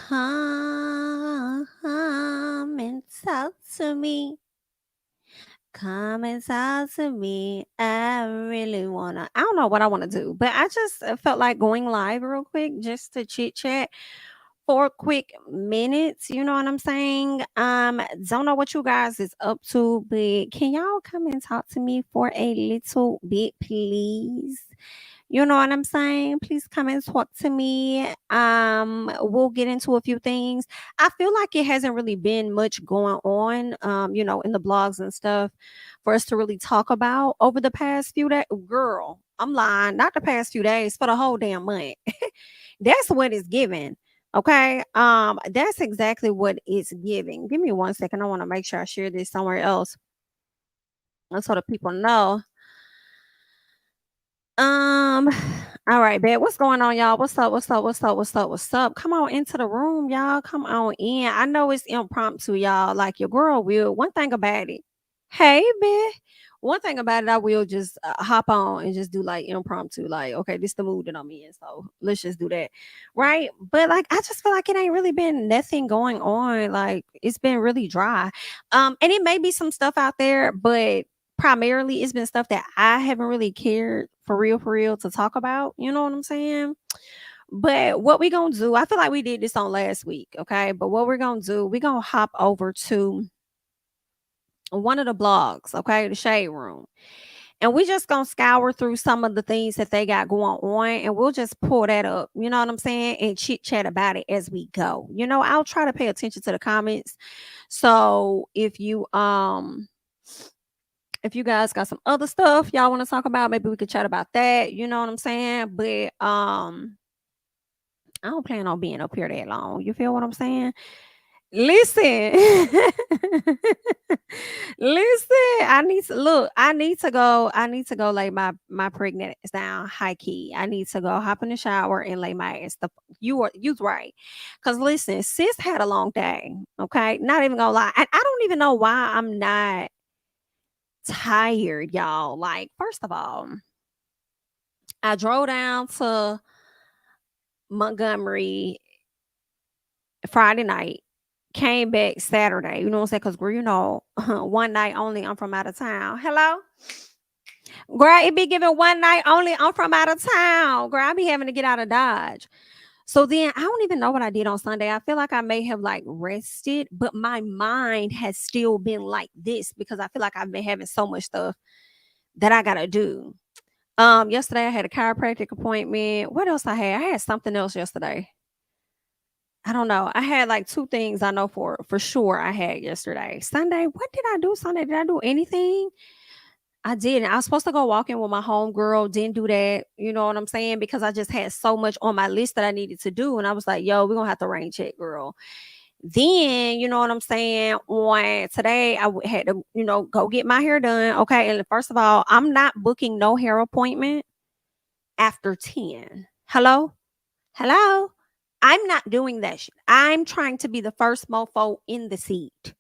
Come and talk to me. Come and talk to me. I really wanna. I don't know what I want to do, but I just felt like going live real quick just to chit chat for quick minutes. You know what I'm saying? Don't know what you guys is up to, but can y'all come and talk to me for a little bit, please? You know what I'm saying? Please come and talk to me. We'll get into a few things. I feel like it hasn't really been much going on, in the blogs and stuff for us to really talk about over the past few days. Girl, I'm lying. Not the past few days, for the whole damn month. That's what it's giving. Okay. That's exactly what it's giving. Give me 1 second. I want to make sure I share this somewhere else so that people know. Um, all right, babe. What's going on, y'all? What's up? What's up? What's up? What's up? What's up? Come on into the room, y'all. Come on in. I know it's impromptu, y'all. Like your girl will. One thing about it. Hey, babe. One thing about it, I will just hop on and just do like impromptu. Like, okay, this the mood that I'm in. So let's just do that. Right. But like I just feel like it ain't really been nothing going on. Like it's been really dry. And it may be some stuff out there, but primarily it's been stuff that I haven't really cared for real to talk about. You know what I'm saying? But what we gonna do, I feel like we did this on last week, okay? But what we're gonna do, we're gonna hop over to one of the blogs, okay, the Shade Room. And we just gonna scour through some of the things that they got going on and we'll just pull that up, you know what I'm saying? And chit chat about it as we go. I'll try to pay attention to the comments. So if you guys got some other stuff y'all want to talk about, maybe we could chat about that. You know what I'm saying? But I don't plan on being up here that long. You feel what I'm saying? Listen. Listen, I need to go lay my pregnant ass down high key. I need to go hop in the shower and lay my ass the you's right. Cause listen, sis had a long day. Okay. Not even gonna lie. I don't even know why I'm not tired, y'all. Like, first of all, I drove down to Montgomery Friday night, came back Saturday. You know what I'm saying? Because, one night only, I'm from out of town. Hello? Girl, it be giving one night only, I'm from out of town. Girl, I be having to get out of Dodge. So then I don't even know what I did on Sunday. I feel like I may have like rested, but my mind has still been like this because I feel like I've been having so much stuff that I gotta do. Yesterday I had a chiropractic appointment. What else I had? I had something else yesterday. I don't know. I had like two things I know for sure I had yesterday. Sunday, what did I do Sunday? Did I do anything? I didn't. I was supposed to go walking with my homegirl. Didn't do that. You know what I'm saying? Because I just had so much on my list that I needed to do. And I was like, yo, we're going to have to rain check, girl. Then, you know what I'm saying? On today, had to, go get my hair done. Okay. And first of all, I'm not booking no hair appointment after 10. Hello? Hello? I'm not doing that shit. I'm trying to be the first mofo in the seat.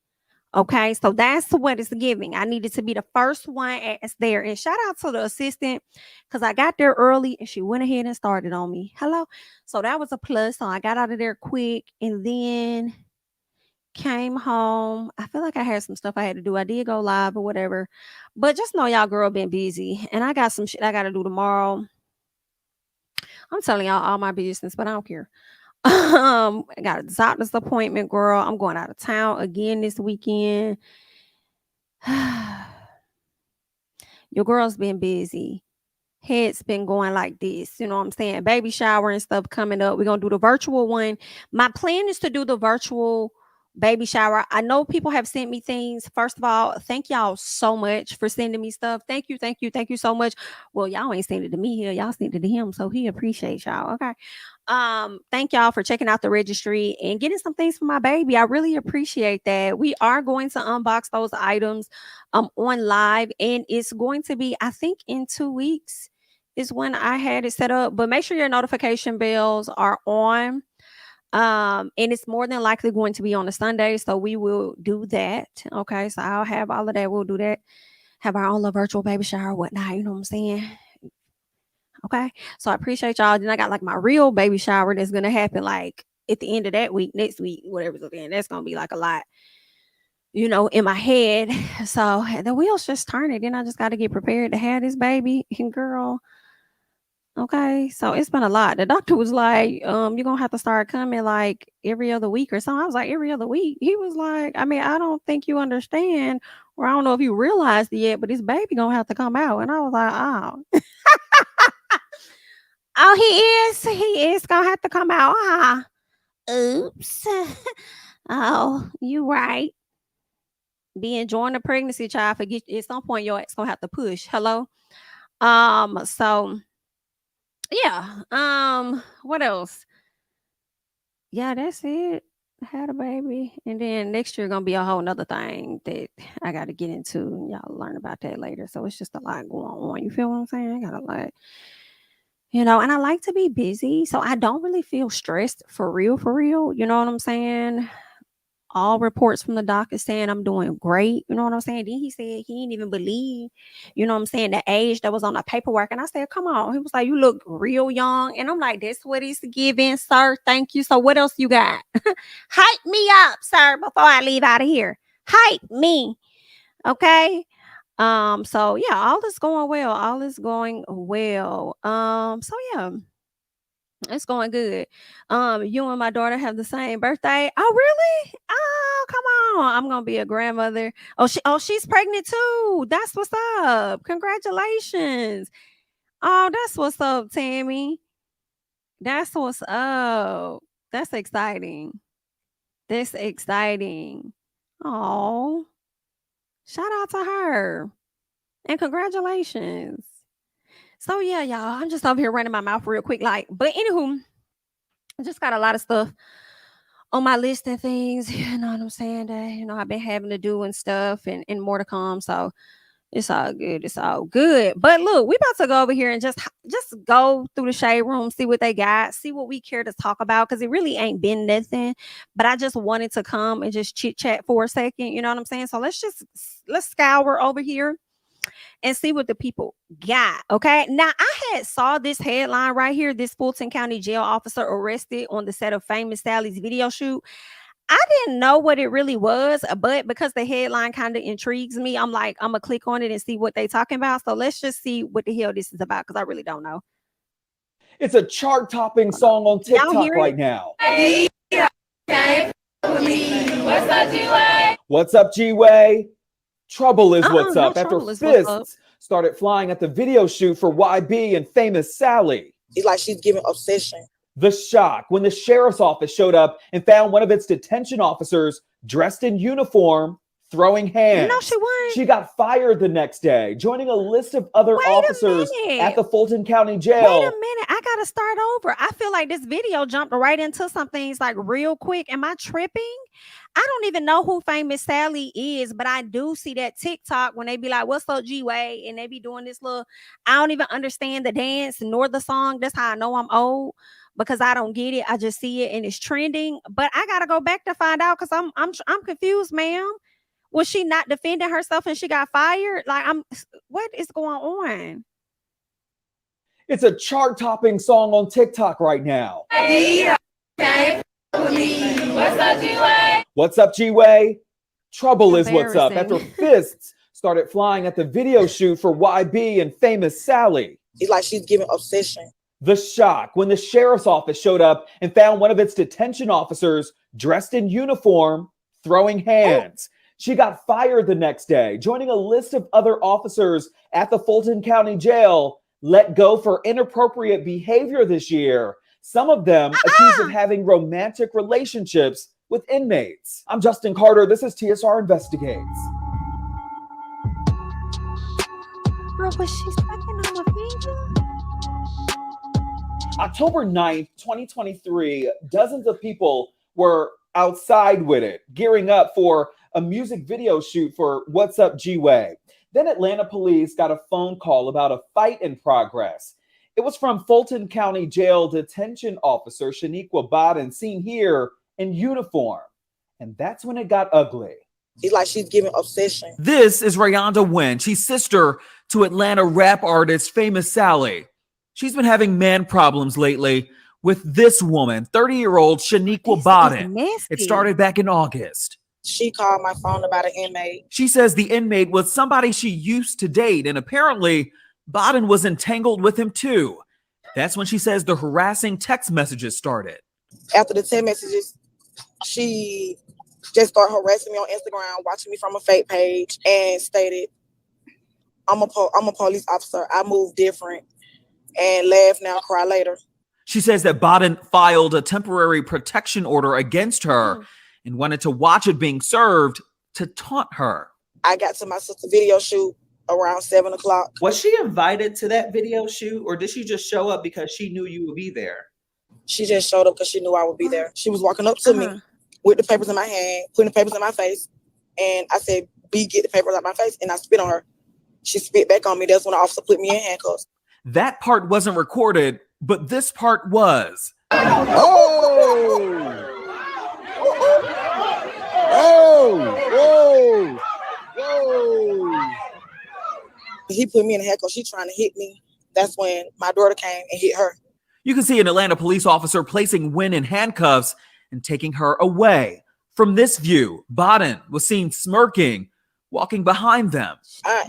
Okay, so that's what it's giving. I needed to be the first one as there. And shout out to the assistant because I got there early and she went ahead and started on me. Hello. So that was a plus. So I got out of there quick and then came home. I feel like I had some stuff I had to do. I did go live or whatever. But just know y'all girl been busy. And I got some shit I gotta do tomorrow. I'm telling y'all all my business, but I don't care. I got a doctor's appointment, girl. I'm going out of town again this weekend. Your girl's been busy. Head's been going like this. You know what I'm saying? Baby shower and stuff coming up. We're going to do the virtual one. My plan is to do the virtual baby shower. I know people have sent me things. First of all, thank y'all so much for sending me stuff. Thank you, thank you, thank you so much. Well, y'all ain't sent it to me here. Y'all sent it to him. So he appreciates y'all. Okay. Thank y'all for checking out the registry and getting some things for my baby. I really appreciate that. We are going to unbox those items on live, and it's going to be, I think, in 2 weeks is when I had it set up. But make sure your notification bells are on. And it's more than likely going to be on a Sunday, so we will do that. Okay, so I'll have all of that. We'll do that. Have our own little virtual baby shower, whatnot. You know what I'm saying? Okay, so I appreciate y'all. Then I got like my real baby shower that's gonna happen like at the end of that week, next week, whatever's at the end, that's gonna be like a lot, in my head. So the wheels just turning. Then I just got to get prepared to have this baby. And girl, okay, so it's been a lot. The doctor was like, you're gonna have to start coming like every other week or something. I was like, every other week. He was like, I mean, I don't think you understand, or I don't know if you realized it yet, but this baby gonna have to come out. And I was like, oh. Oh, he is gonna have to come out. Oops. Oh, you right. Be enjoying the pregnancy, child. Forget at some point your ex gonna have to push. Hello. So yeah. What else? Yeah, that's it. I had a baby. And then next year gonna be a whole nother thing that I gotta get into. And y'all learn about that later. So it's just a lot going on. You feel what I'm saying? I got a lot. And I like to be busy. So I don't really feel stressed for real, for real. You know what I'm saying? All reports from the doc is saying I'm doing great. You know what I'm saying? Then he said he didn't even believe, the age that was on the paperwork. And I said, come on. He was like, you look real young. And I'm like, that's what he's giving, sir. Thank you. So what else you got? Hype me up, sir, before I leave out of here. Hype me. Okay. So yeah, all is going well. All is going well. So yeah, it's going good. You and my daughter have the same birthday. Oh, really? Oh, come on. I'm gonna be a grandmother. She's pregnant too. That's what's up. Congratulations. Oh, that's what's up, Tammy. That's what's up. That's exciting. That's exciting. Oh, shout out to her. And congratulations. So yeah, y'all, I'm just over here running my mouth real quick. But anywho, I just got a lot of stuff on my list and things, you know what I'm saying, that, I've been having to do and stuff and more to come. So it's all good. It's all good. But look, we about to go over here and just go through the shade room, see what they got, see what we care to talk about, because it really ain't been nothing. But I just wanted to come and just chit chat for a second. You know what I'm saying? So let's scour over here and see what the people got. Okay. Now I had saw this headline right here. This Fulton County Jail officer arrested on the set of Famous Sally's video shoot. I didn't know what it really was, but because the headline kind of intrigues me, I'm like, I'm gonna click on it and see what they talking about. So let's just see what the hell this is about, because I really don't know. It's a chart-topping song on TikTok right now. Hey, what's up, G-Way? What's up, G-Way? Trouble is what's up after fists started flying at the video shoot for YB and Famous Sally. It's like she's giving obsession. The shock when the sheriff's office showed up and found one of its detention officers dressed in uniform throwing hands. No, she wasn't. She got fired the next day, joining a list of other officers at the Fulton County Jail. Wait a minute. I got to start over. I feel like this video jumped right into some things like real quick. Am I tripping? I don't even know who Famous Sally is, but I do see that TikTok when they be like, what's up, G-Way? And they be doing this little, I don't even understand the dance nor the song. That's how I know I'm old, because I don't get it. I just see it and it's trending. But I got to go back to find out, because I'm confused, ma'am. Was she not defending herself and she got fired? What is going on? It's a chart-topping song on TikTok right now. Hey, what's up, G-Way? What's up, G-Way? Trouble is what's up after fists started flying at the video shoot for YB and Famous Sally. It's like she's giving obsession. The shock when the sheriff's office showed up and found one of its detention officers dressed in uniform throwing hands. She got fired the next day, joining a list of other officers at the Fulton County Jail let go for inappropriate behavior this year. Some of them accused of having romantic relationships with inmates. I'm Justin Carter. This is TSR Investigates. Bro, was she sucking on a finger? October 9th, 2023, dozens of people were outside with it, gearing up for a music video shoot for What's Up, G-Way. Then Atlanta police got a phone call about a fight in progress. It was from Fulton County Jail detention officer Shaniqua Bodden, seen here in uniform. And that's when it got ugly. It's like she's giving obsession. This is Rayonda Wynn. She's sister to Atlanta rap artist Famous Sally. She's been having man problems lately with this woman, 30-year-old Shaniqua Bodden. It started back in August. She called my phone about an inmate. She says the inmate was somebody she used to date, and apparently Bodden was entangled with him too. That's when she says the harassing text messages started. After the text messages, she just started harassing me on Instagram, watching me from a fake page, and stated, I'm a police officer. I move different. And laugh now, cry later. She says that Bodden filed a temporary protection order against her and wanted to watch it being served to taunt her. I got to my sister's video shoot around 7 o'clock. Was she invited to that video shoot, or did she just show up because she knew you would be there? She just showed up because she knew I would be there. She was walking up to me with the papers in my hand, putting the papers in my face. And I said, B, get the papers out my face. And I spit on her. She spit back on me. That's when the officer put me in handcuffs. That part wasn't recorded, but this part was. He put me in a handcuff. She trying to hit me. That's when my daughter came and hit her. You can see an Atlanta police officer placing Wynn in handcuffs and taking her away. From this view, Bodden was seen smirking, walking behind them. I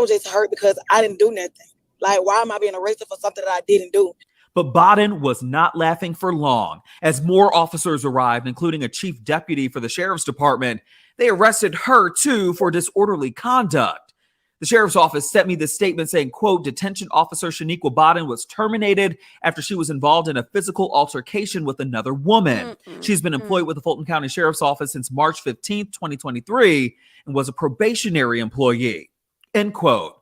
was just hurt because I didn't do nothing. Like, why am I being arrested for something that I didn't do? But Bodden was not laughing for long. As more officers arrived, including a chief deputy for the sheriff's department, they arrested her too for disorderly conduct. The sheriff's office sent me this statement saying, quote, detention officer Shaniqua Bodden was terminated after she was involved in a physical altercation with another woman. She's been employed with the Fulton County Sheriff's Office since March 15th, 2023, and was a probationary employee, end quote.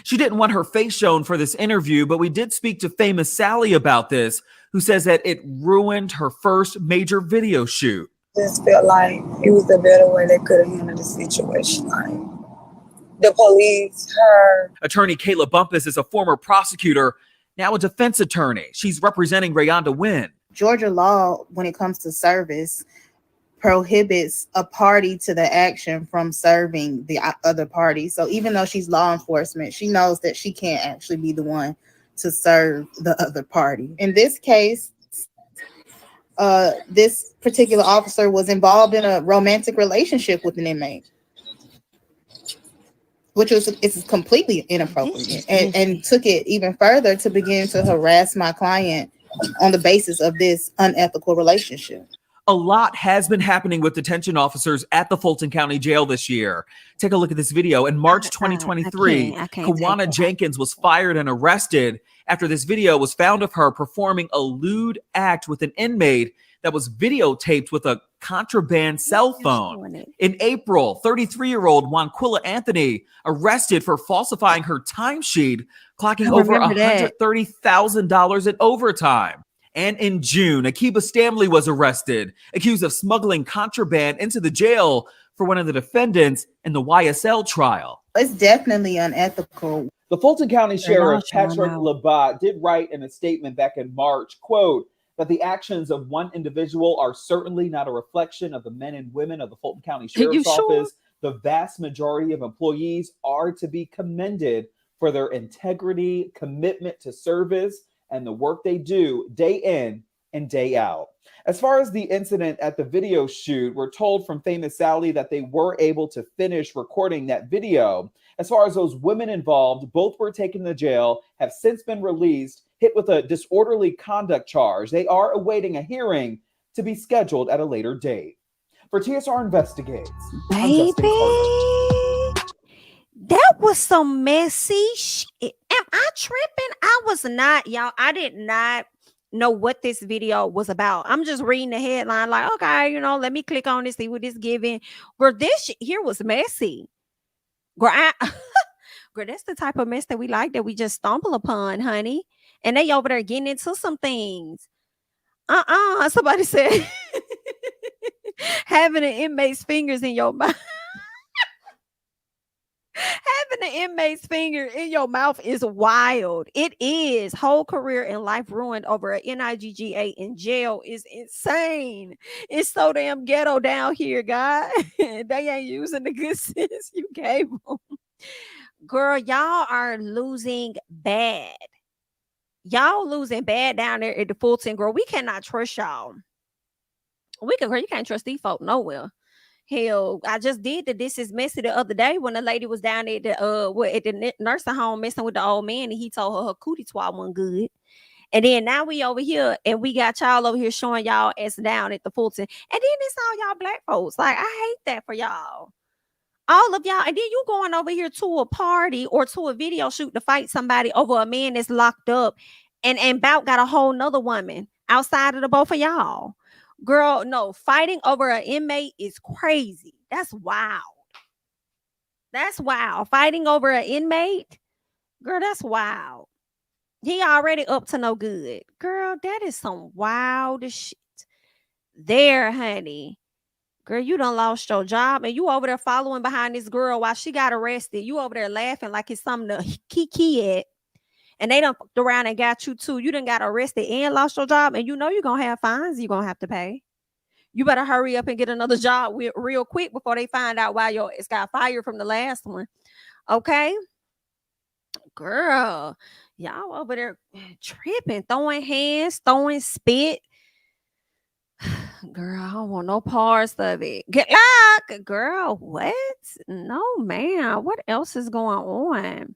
She didn't want her face shown for this interview, but we did speak to famous Sally about this, who says that it ruined her first major video shoot. Just felt like it was the better way they could have handled the situation. Like, the police, her. Attorney Kayla Bumpus is a former prosecutor, now a defense attorney. She's representing Rayonda Wynn. Georgia law, when it comes to service, prohibits a party to the action from serving the other party. So even though she's law enforcement, she knows that she can't actually be the one to serve the other party. In this case, this particular officer was involved in a romantic relationship with an inmate, which is completely inappropriate, and took it even further to begin to harass my client on the basis of this unethical relationship. A lot has been happening with detention officers at the Fulton County Jail this year. Take a look at this video. In March 2023, Kawana Jenkins was fired and arrested after this video was found of her performing a lewd act with an inmate that was videotaped with a contraband cell phone. In April, 33-year-old Juanquilla Anthony arrested for falsifying her timesheet, clocking over $130,000 in overtime. And in June, Akiba Stanley was arrested, accused of smuggling contraband into the jail for one of the defendants in the YSL trial. It's definitely unethical. The Fulton County Sheriff, Patrick Labat, did write in a statement back in March, quote, that the actions of one individual are certainly not a reflection of the men and women of the Fulton County Sheriff's Office. The vast majority of employees are to be commended for their integrity, commitment to service, and the work they do day in and day out. As far as the incident at the video shoot, we're told from famous Sally that they were able to finish recording that video. As far as those women involved, both were taken to jail, have since been released, hit with a disorderly conduct charge. They are awaiting a hearing to be scheduled at a later date. For TSR Investigates, baby, that was some messy shit. Am I tripping? I was not, y'all. I did not know what this video was about. I'm just reading the headline like, okay, let me click on this, see what it's giving. Girl, this shit here was messy. Girl, girl, that's the type of mess that we like, that we just stumble upon, honey. And they over there getting into some things. Somebody said having an inmate's fingers in your mouth. Having an inmate's finger in your mouth is wild. It is. Whole career and life ruined over an NIGGA in jail is insane. It's so damn ghetto down here, guys. They ain't using the good sense you gave them. Girl, y'all are losing bad. Y'all losing bad down there at the Fulton, girl. We cannot trust y'all. Girl, you can't trust these folk nowhere. Hell, I just did the This Is Messy the other day when the lady was down at the nursing home messing with the old man, and he told her cootie twat wasn't good. And then now we over here and we got y'all over here showing y'all ass down at the Fulton. And then it's all y'all black folks. Like, I hate that for y'all. All of y'all. And then you going over here to a party or to a video shoot to fight somebody over a man that's locked up and bout got a whole nother woman outside of the both of y'all. Girl, no, fighting over an inmate is crazy. That's wild. That's wild. Fighting over an inmate, girl, that's wild. He already up to no good. Girl, that is some wild shit. There, honey. Girl, you done lost your job and you over there following behind this girl while she got arrested. You over there laughing like it's something to kiki at. And they done fucked around and got you too. You done got arrested and lost your job. And you know you're going to have fines you're going to have to pay. You better hurry up and get another job real quick before they find out why it's got fired from the last one. Okay? Girl, y'all over there tripping, throwing hands, throwing spit. Girl, I don't want no parts of it. Get locked, girl. What? No, man. What else is going on?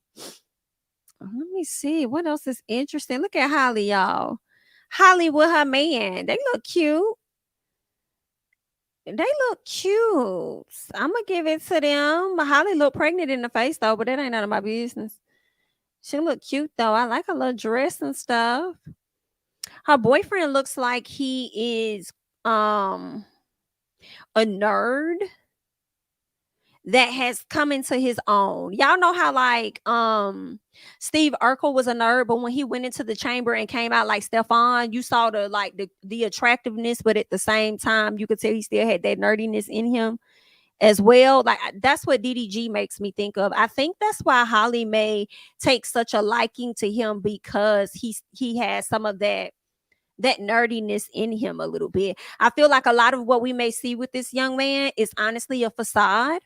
Let me see. What else is interesting? Look at Holly, y'all. Holly with her man. They look cute. They look cute. I'm going to give it to them. Holly look pregnant in the face, though, but that ain't none of my business. She look cute, though. I like her little dress and stuff. Her boyfriend looks like he is a nerd that has come into his own. Y'all know how like Steve Urkel was a nerd, but when he went into the chamber and came out like Stefan, you saw the attractiveness, but at the same time you could tell he still had that nerdiness in him as well. Like that's what DDG makes me think of. I think that's why Holly may take such a liking to him, because he has some of that nerdiness in him a little bit. I feel like a lot of what we may see with this young man is honestly a facade,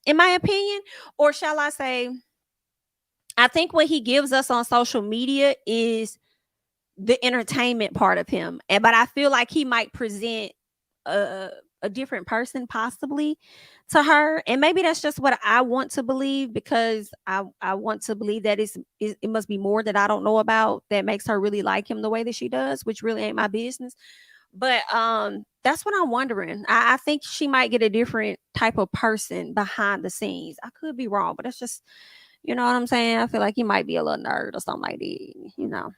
in my opinion. Or shall I say, I think what he gives us on social media is the entertainment part of him. But I feel like he might present a different person possibly to her. And maybe that's just what I want to believe, because I want to believe that it must be more that I don't know about that makes her really like him the way that she does, which really ain't my business. But that's what I'm wondering. I think she might get a different type of person behind the scenes. I could be wrong, but that's just, you know what I'm saying? I feel like he might be a little nerd or something like that. You know,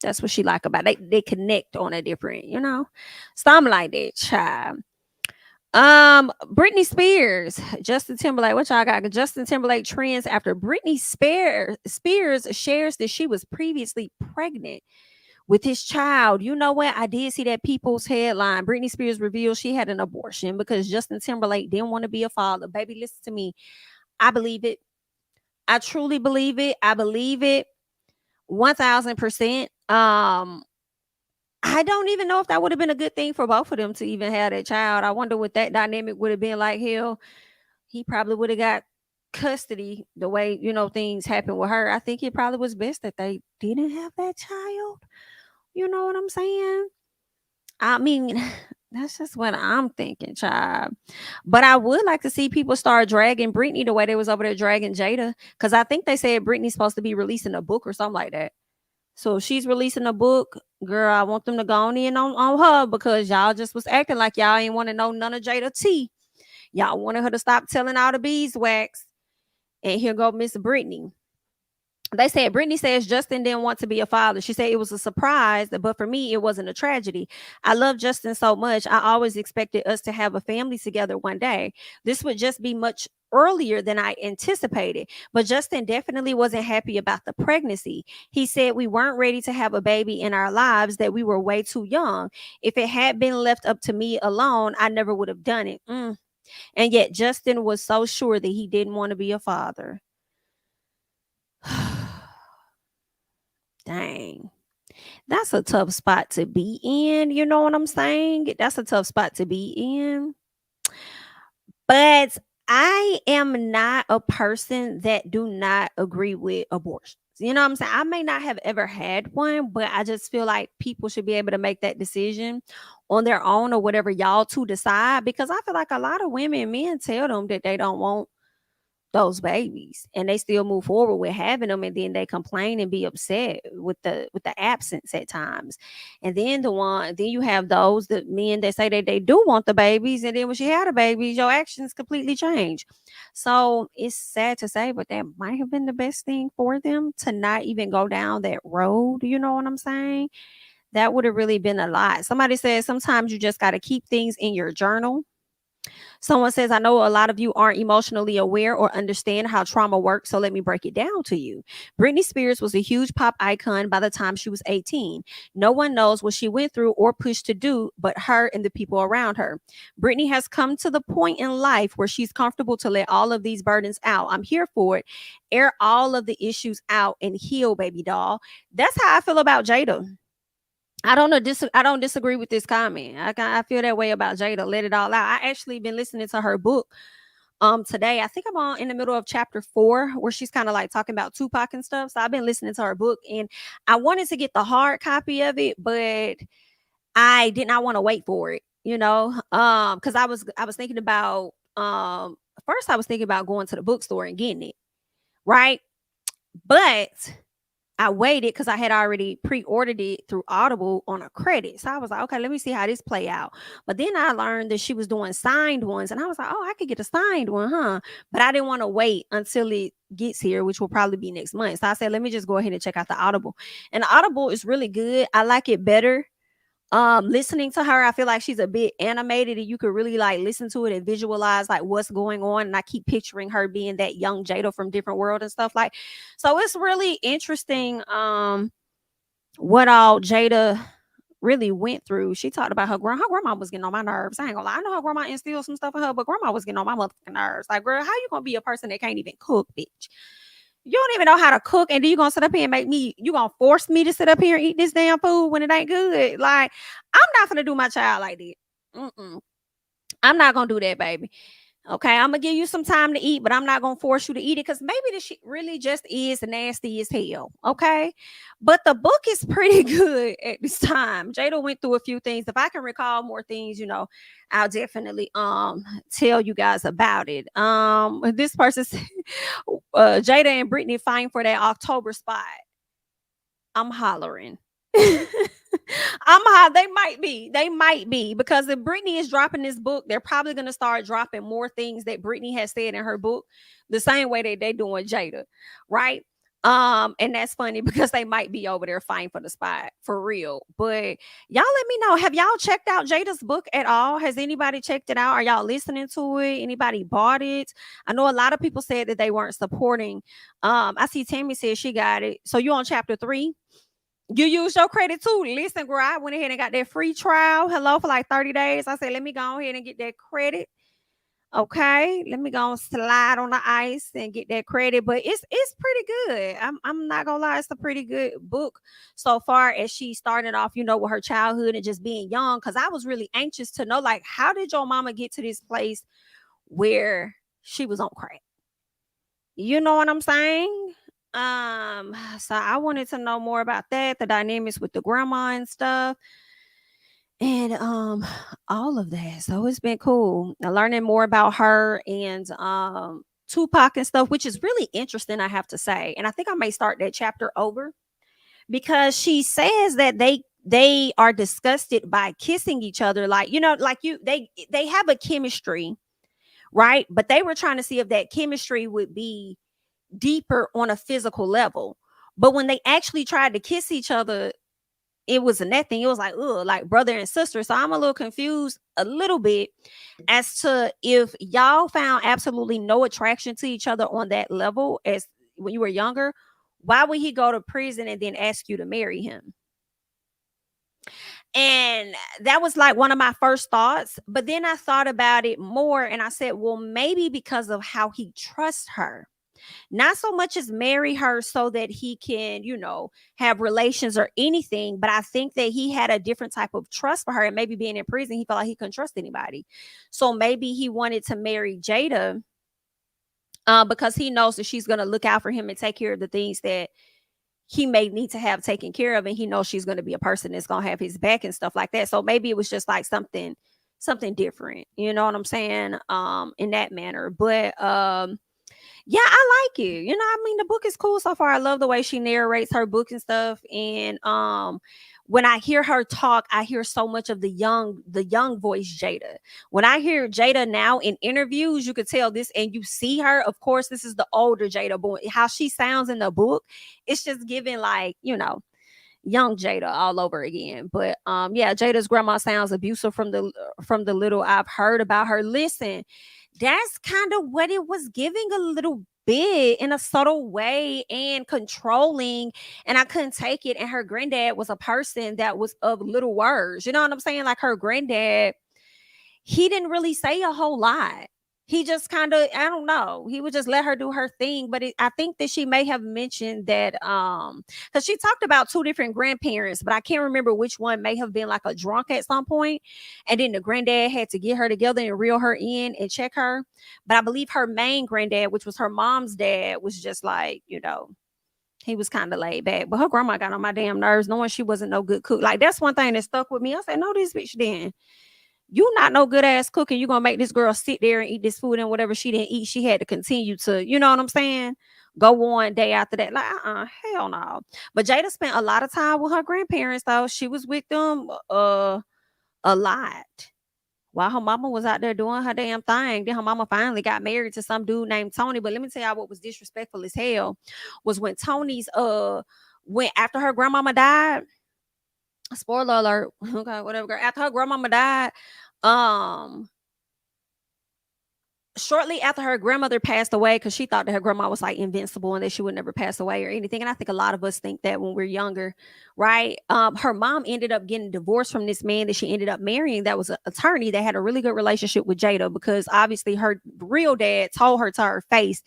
that's what she like about it. They connect on a different, you know, something like that, child. Britney Spears, Justin Timberlake. What y'all got? Justin Timberlake trends after Britney Spears shares that she was previously pregnant with his child. You know what? I did see that People's headline. Britney Spears reveals she had an abortion because Justin Timberlake didn't want to be a father. Baby, listen to me. I believe it. I truly believe it. I believe it 1000%. I don't even know if that would have been a good thing for both of them to even have that child. I wonder what that dynamic would have been like. Hell, he probably would have got custody the way, you know, things happen with her. I think it probably was best that they didn't have that child. You know what I'm saying? I mean, that's just what I'm thinking, child. But I would like to see people start dragging Britney the way they was over there dragging Jada, because I think they said Britney's supposed to be releasing a book or something like that. So if she's releasing a book, girl, I want them to go on in on her, because y'all just was acting like y'all ain't want to know none of Jada tea. Y'all wanted her to stop telling all the beeswax. And here go Miss Britney. They said Britney says Justin didn't want to be a father. She said it was a surprise, but for me, it wasn't a tragedy. I love Justin so much. I always expected us to have a family together one day. This would just be much earlier than I anticipated, but Justin definitely wasn't happy about the pregnancy. He said we weren't ready to have a baby in our lives, that we were way too young. If it had been left up to me alone, I never would have done it. And yet Justin was so sure that he didn't want to be a father. Dang, that's a tough spot to be in. You know what I'm saying? That's a tough spot to be in. But I am not a person that do not agree with abortions. You know what I'm saying? I may not have ever had one, but I just feel like people should be able to make that decision on their own or whatever y'all two decide, because I feel like a lot of women and men tell them that they don't want those babies and they still move forward with having them, and then they complain and be upset with the absence at times. And then then you have those the men that say that they do want the babies, and then when she had a baby, your actions completely change. So it's sad to say, but that might have been the best thing for them to not even go down that road. You know what I'm saying? That would have really been a lot. Somebody said sometimes you just got to keep things in your journal. Someone says, I know a lot of you aren't emotionally aware or understand how trauma works, so let me break it down to you. Britney Spears was a huge pop icon by the time she was 18. No one knows what she went through or pushed to do but her and the people around her. Britney has come to the point in life where she's comfortable to let all of these burdens out. I'm here for it. Air all of the issues out and heal, baby doll. That's how I feel about Jada. I don't disagree with this comment. I feel that way about Jada. Let it all out. I actually been listening to her book today. I think I'm on in the middle of chapter 4 where she's kind of like talking about Tupac and stuff. So I've been listening to her book, and I wanted to get the hard copy of it, but I did not want to wait for it, because I was thinking about first I was thinking about going to the bookstore and getting it, right? But I waited because I had already pre-ordered it through Audible on a credit. So I was like, okay, let me see how this play out. But then I learned that she was doing signed ones. And I was like, oh, I could get a signed one, huh? But I didn't want to wait until it gets here, which will probably be next month. So I said, let me just go ahead and check out the Audible. And the Audible is really good. I like it better. Listening to her, I feel like she's a bit animated and you could really like listen to it and visualize like what's going on. And I keep picturing her being that young Jada from Different World and stuff like. So it's really interesting what all Jada really went through. She talked about her grandma was getting on my nerves. I ain't gonna lie. I know her grandma instilled some stuff in her, but grandma was getting on my motherfucking nerves. Like, girl, how you gonna be a person that can't even cook, bitch? You don't even know how to cook, and then you gonna sit up here and you gonna force me to sit up here and eat this damn food when it ain't good. Like, I'm not gonna do my child like that. I'm not gonna do that, baby. Okay, I'm gonna give you some time to eat, but I'm not gonna force you to eat it because maybe this shit really just is nasty as hell. Okay, but the book is pretty good at this time. Jada went through a few things. If I can recall more things, I'll definitely tell you guys about it. This person said Jada and Brittany fighting for that October spot. I'm hollering. They might be because if Brittany is dropping this book, they're probably going to start dropping more things that Brittany has said in her book the same way that they doing Jada, right? And that's funny because they might be over there fighting for the spot for real. But y'all let me know, have y'all checked out Jada's book at all? Has anybody checked it out? Are y'all listening to it? Anybody bought it? I know a lot of people said that they weren't supporting. I see Tammy said she got it. So you on chapter 3? You use your credit too. Listen, girl, I went ahead and got that free trial. Hello, for like 30 days. I said, let me go ahead and get that credit. Okay, let me go and slide on the ice and get that credit. But it's pretty good. I'm not gonna lie, it's a pretty good book so far as she started off, with her childhood and just being young. Because I was really anxious to know, like, how did your mama get to this place where she was on crack? You know what I'm saying? So I wanted to know more about that, the dynamics with the grandma and stuff, and all of that. So it's been cool learning more about her and Tupac and stuff, which is really interesting, I have to say. And I think I may start that chapter over because she says that they are disgusted by kissing each other, like they have a chemistry, right? But they were trying to see if that chemistry would be deeper on a physical level. But when they actually tried to kiss each other, it was a nothing. It was like brother and sister. So I'm a little confused a little bit as to if y'all found absolutely no attraction to each other on that level as when you were younger, why would he go to prison and then ask you to marry him? And that was like one of my first thoughts. But then I thought about it more and I said, well, maybe because of how he trusts her. Not so much as marry her so that he can, have relations or anything. But I think that he had a different type of trust for her. And maybe being in prison, he felt like he couldn't trust anybody. So maybe he wanted to marry Jada because he knows that she's going to look out for him and take care of the things that he may need to have taken care of, and he knows she's going to be a person that's going to have his back and stuff like that. So maybe it was just like something different, you know what I'm saying, in that manner. But yeah, I like it. You know, I mean, the book is cool so far. I love the way she narrates her book and stuff. And when I hear her talk, I hear so much of the young voice Jada. When I hear Jada now in interviews, you could tell this, and you see her. Of course, this is the older Jada, but how she sounds in the book, it's just giving like, you know, young Jada all over again. But yeah, Jada's grandma sounds abusive from the little I've heard about her. Listen, that's kind of what it was giving a little bit, in a subtle way, and controlling, and I couldn't take it. And her granddad was a person that was of little words, you know what I'm saying? Like, her granddad, he didn't really say a whole lot. He just kind of, I don't know, he would just let her do her thing. But I think that she may have mentioned that because she talked about two different grandparents, but I can't remember which one may have been like a drunk at some point, and then the granddad had to get her together and reel her in and check her. But I believe her main granddad, which was her mom's dad, was just like, you know, he was kind of laid back. But her grandma got on my damn nerves, knowing she wasn't no good cook. Like, that's one thing that stuck with me. I said, no, this bitch then. You not no good ass cooking. You gonna make this girl sit there and eat this food, and whatever she didn't eat, she had to continue to, you know what I'm saying, go on day after that. Like, hell no. But Jada spent a lot of time with her grandparents, though. She was with them a lot while her mama was out there doing her damn thing. Then her mama finally got married to some dude named Tony. But let me tell y'all what was disrespectful as hell was when Tony's went after her grandmama died. Spoiler alert. Okay, whatever, girl. After her grandmama died, shortly after her grandmother passed away, because she thought that her grandma was like invincible and that she would never pass away or anything. And I think a lot of us think that when we're younger, right? Her mom ended up getting divorced from this man that she ended up marrying, that was an attorney that had a really good relationship with Jada, because obviously her real dad told her to her face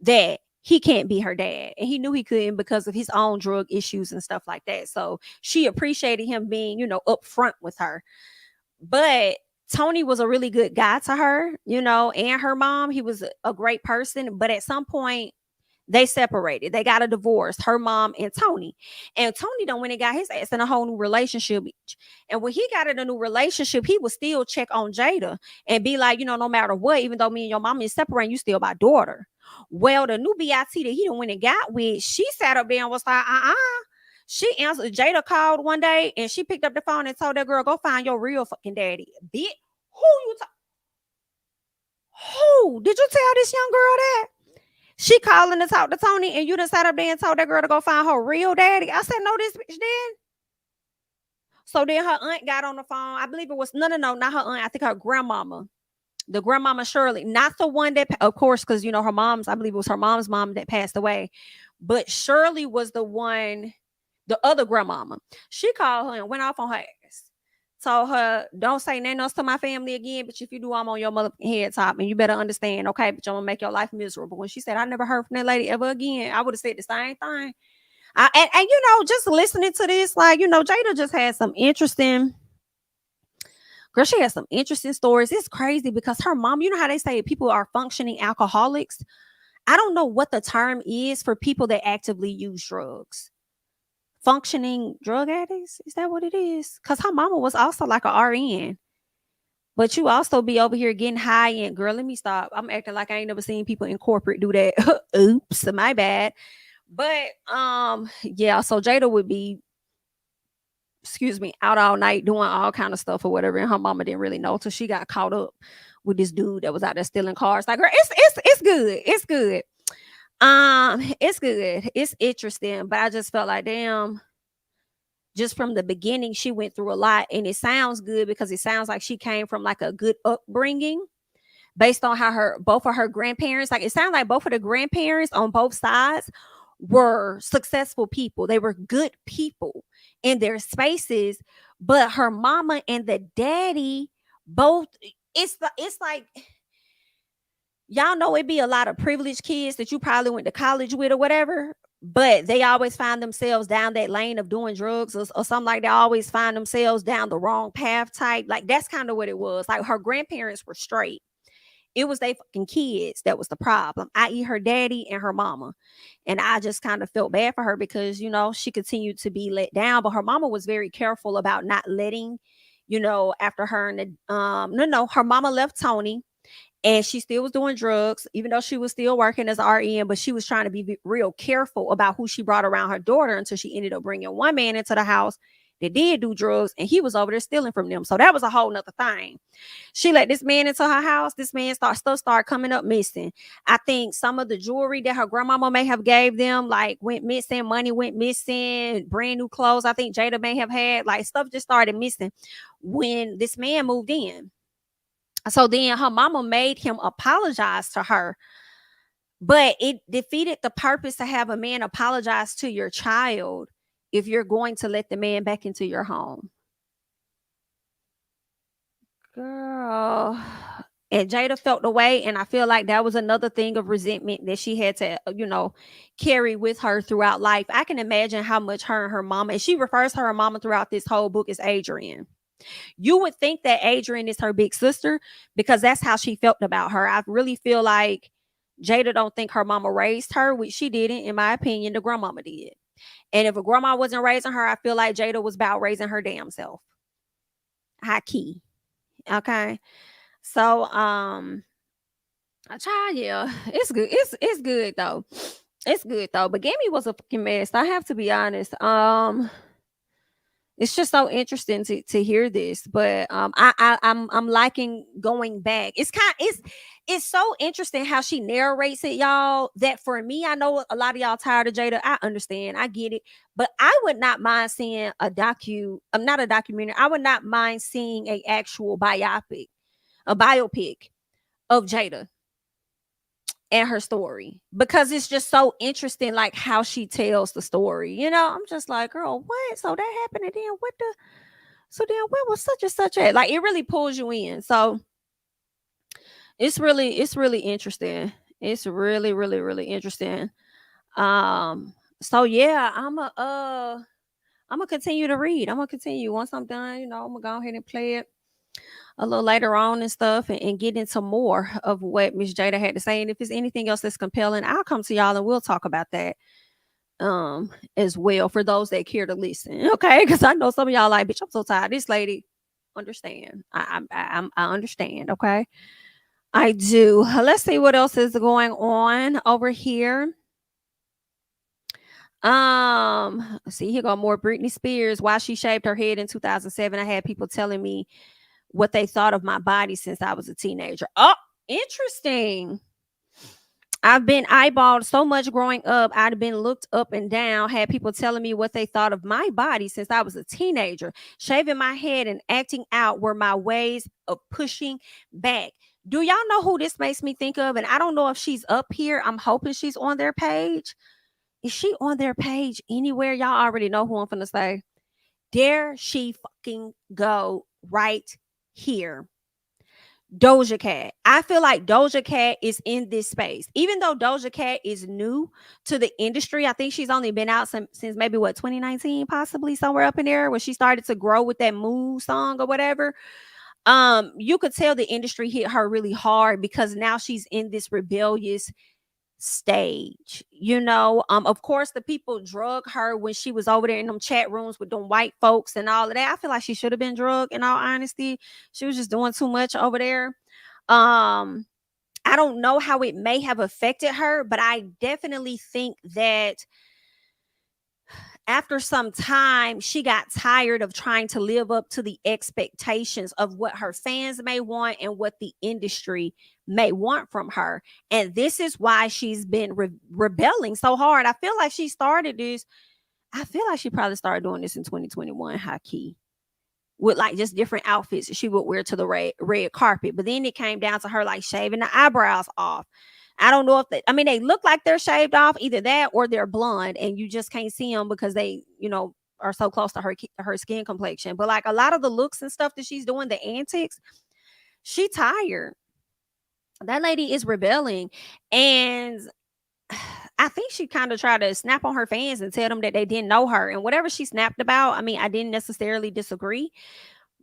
that he can't be her dad, and he knew he couldn't because of his own drug issues and stuff like that. So she appreciated him being, you know, upfront with her. But Tony was a really good guy to her, you know, and her mom. He was a great person. But at some point, they separated. They got a divorce, her mom and Tony. And Tony done went and got his ass in a whole new relationship. And when he got in a new relationship, he would still check on Jada and be like, you know, no matter what, even though me and your mama is separating, you still my daughter. Well, the new BIT that he done went and got with, she sat up there and was like, She answered. Jada called one day and she picked up the phone and told that girl, go find your real fucking daddy. Bitch, who did you tell this young girl that? She calling to talk to Tony, and you done sat up there and told that girl to go find her real daddy. I said, no, this bitch did. So then her aunt got on the phone. I believe it was, no, not her aunt. I think her grandmama. The grandmama Shirley, not the one that, of course, because, you know, her mom's, I believe it was her mom's mom that passed away. But Shirley was the one, the other grandmama. She called her and went off on her ass. Told her, don't say nothing else to my family again, but if you do, I'm on your motherfucking head top, and you better understand, okay, but I'm gonna make your life miserable. When she said, I never heard from that lady ever again, I would have said the same thing. And you know, just listening to this, like, you know, Jada just had some interesting, girl, she has some interesting stories. It's crazy because her mom, you know how they say people are functioning alcoholics? I don't know what the term is for people that actively use drugs. Functioning drug addicts? Is that what it is? Because her mama was also like a RN. But you also be over here getting high and, girl, let me stop. I'm acting like I ain't never seen people in corporate do that. Oops, my bad. But yeah, so Jada would be, out all night doing all kind of stuff or whatever, and her mama didn't really know till she got caught up with this dude that was out there stealing cars. Like, girl, it's good. It's good. It's good. It's interesting, but I just felt like, damn, just from the beginning, she went through a lot, and it sounds good because it sounds like she came from like a good upbringing based on how both of her grandparents, like it sounds like both of the grandparents on both sides were successful people. They were good people in their spaces, but her mama and the daddy both, it's like, y'all know it be a lot of privileged kids that you probably went to college with or whatever, but they always find themselves down that lane of doing drugs or something, like they always find themselves down the wrong path type. Like, that's kind of what it was. Like, her grandparents were straight, It was they fucking kids that was the problem, i.e. her daddy and her mama. And I just kind of felt bad for her because, you know, she continued to be let down, but her mama was very careful about not letting, you know, after her and her mama left Tony, and she still was doing drugs, even though she was still working as RN, but she was trying to be real careful about who she brought around her daughter until she ended up bringing one man into the house that did do drugs, and he was over there stealing from them. So that was a whole nother thing. She let this man into her house. This man start coming up missing. I think some of the jewelry that her grandmama may have gave them, like, went missing. Money went missing. Brand new clothes I think Jada may have had. Like, stuff just started missing when this man moved in. So then her mama made him apologize to her. But it defeated the purpose to have a man apologize to your child if you're going to let the man back into your home. Girl. And Jada felt the way, and I feel like that was another thing of resentment that she had to, you know, carry with her throughout life. I can imagine how much her and her mama, and she refers to her mama throughout this whole book as Adrian. You would think that Adrian is her big sister because that's how she felt about her. I really feel like Jada don't think her mama raised her, which she didn't. In my opinion, the grandmama did. And if a grandma wasn't raising her, I feel like Jada was about raising her damn self. High key. Okay. So, yeah, it's good. It's good though. It's good though. But Gammy was a fucking mess. I have to be honest. It's just so interesting to hear this, but I'm liking going back. It's so interesting how she narrates it, y'all. That for me, I know a lot of y'all tired of Jada. I understand, I get it, but I would not mind seeing a not a documentary. I would not mind seeing a actual biopic of Jada and her story, because it's just so interesting, like how she tells the story. You know, I'm just like, girl, what? So that happened, and then where was such and such at? Like, it really pulls you in. So it's really interesting. It's really, really, really interesting. So yeah, I'm gonna continue to read. I'm gonna continue once I'm done. You know, I'm gonna go ahead and play it a little later on and stuff, and get into more of what Miss Jada had to say. And if there's anything else that's compelling, I'll come to y'all and we'll talk about that as well, for those that care to listen. Okay, because I know some of y'all like, bitch, I'm so tired. This lady understand. I understand. Okay, I do. Let's see what else is going on over here. See, here go more Britney Spears. Why she shaved her head in 2007. I had people telling me what they thought of my body since I was a teenager. Oh, interesting. I've been eyeballed so much growing up. I'd been looked up and down. Had people telling me what they thought of my body since I was a teenager. Shaving my head and acting out were my ways of pushing back. Do y'all know who this makes me think of? And I don't know if she's up here. I'm hoping she's on their page. Is she on their page anywhere? Y'all already know who I'm finna say. There she fucking go right here. Doja Cat. I feel like Doja Cat is in this space. Even though Doja Cat is new to the industry, I think she's only been out since maybe 2019, possibly somewhere up in there, when she started to grow with that Move song or whatever. You could tell the industry hit her really hard because now she's in this rebellious stage. You know, of course the people drug her when she was over there in them chat rooms with them white folks and all of that. I feel like she should have been drugged, in all honesty. She was just doing too much over there. I don't know how it may have affected her, but I definitely think that after some time, she got tired of trying to live up to the expectations of what her fans may want and what the industry may want from her. And this is why she's been rebelling so hard. I feel like she started this. I feel like she probably started doing this in 2021, high key, with like just different outfits that she would wear to the red carpet. But then it came down to her like shaving the eyebrows off. I don't know if they look like they're shaved off, either that or they're blonde, and you just can't see them because they, you know, are so close to her skin complexion. But like a lot of the looks and stuff that she's doing, the antics, she tired. That lady is rebelling. And I think she kind of tried to snap on her fans and tell them that they didn't know her. And whatever she snapped about, I mean, I didn't necessarily disagree.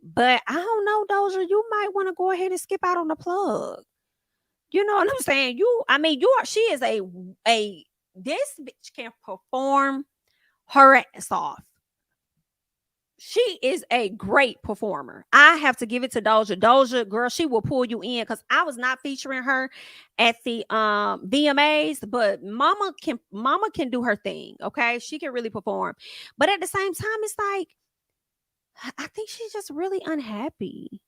But I don't know, Doja, you might want to go ahead and skip out on the plug. You know what I'm saying? She is this bitch can perform her ass off. She is a great performer. I have to give it to Doja. Doja, girl, she will pull you in, because I was not featuring her at the VMAs, but mama can do her thing. Okay, she can really perform. But at the same time, it's like, I think she's just really unhappy.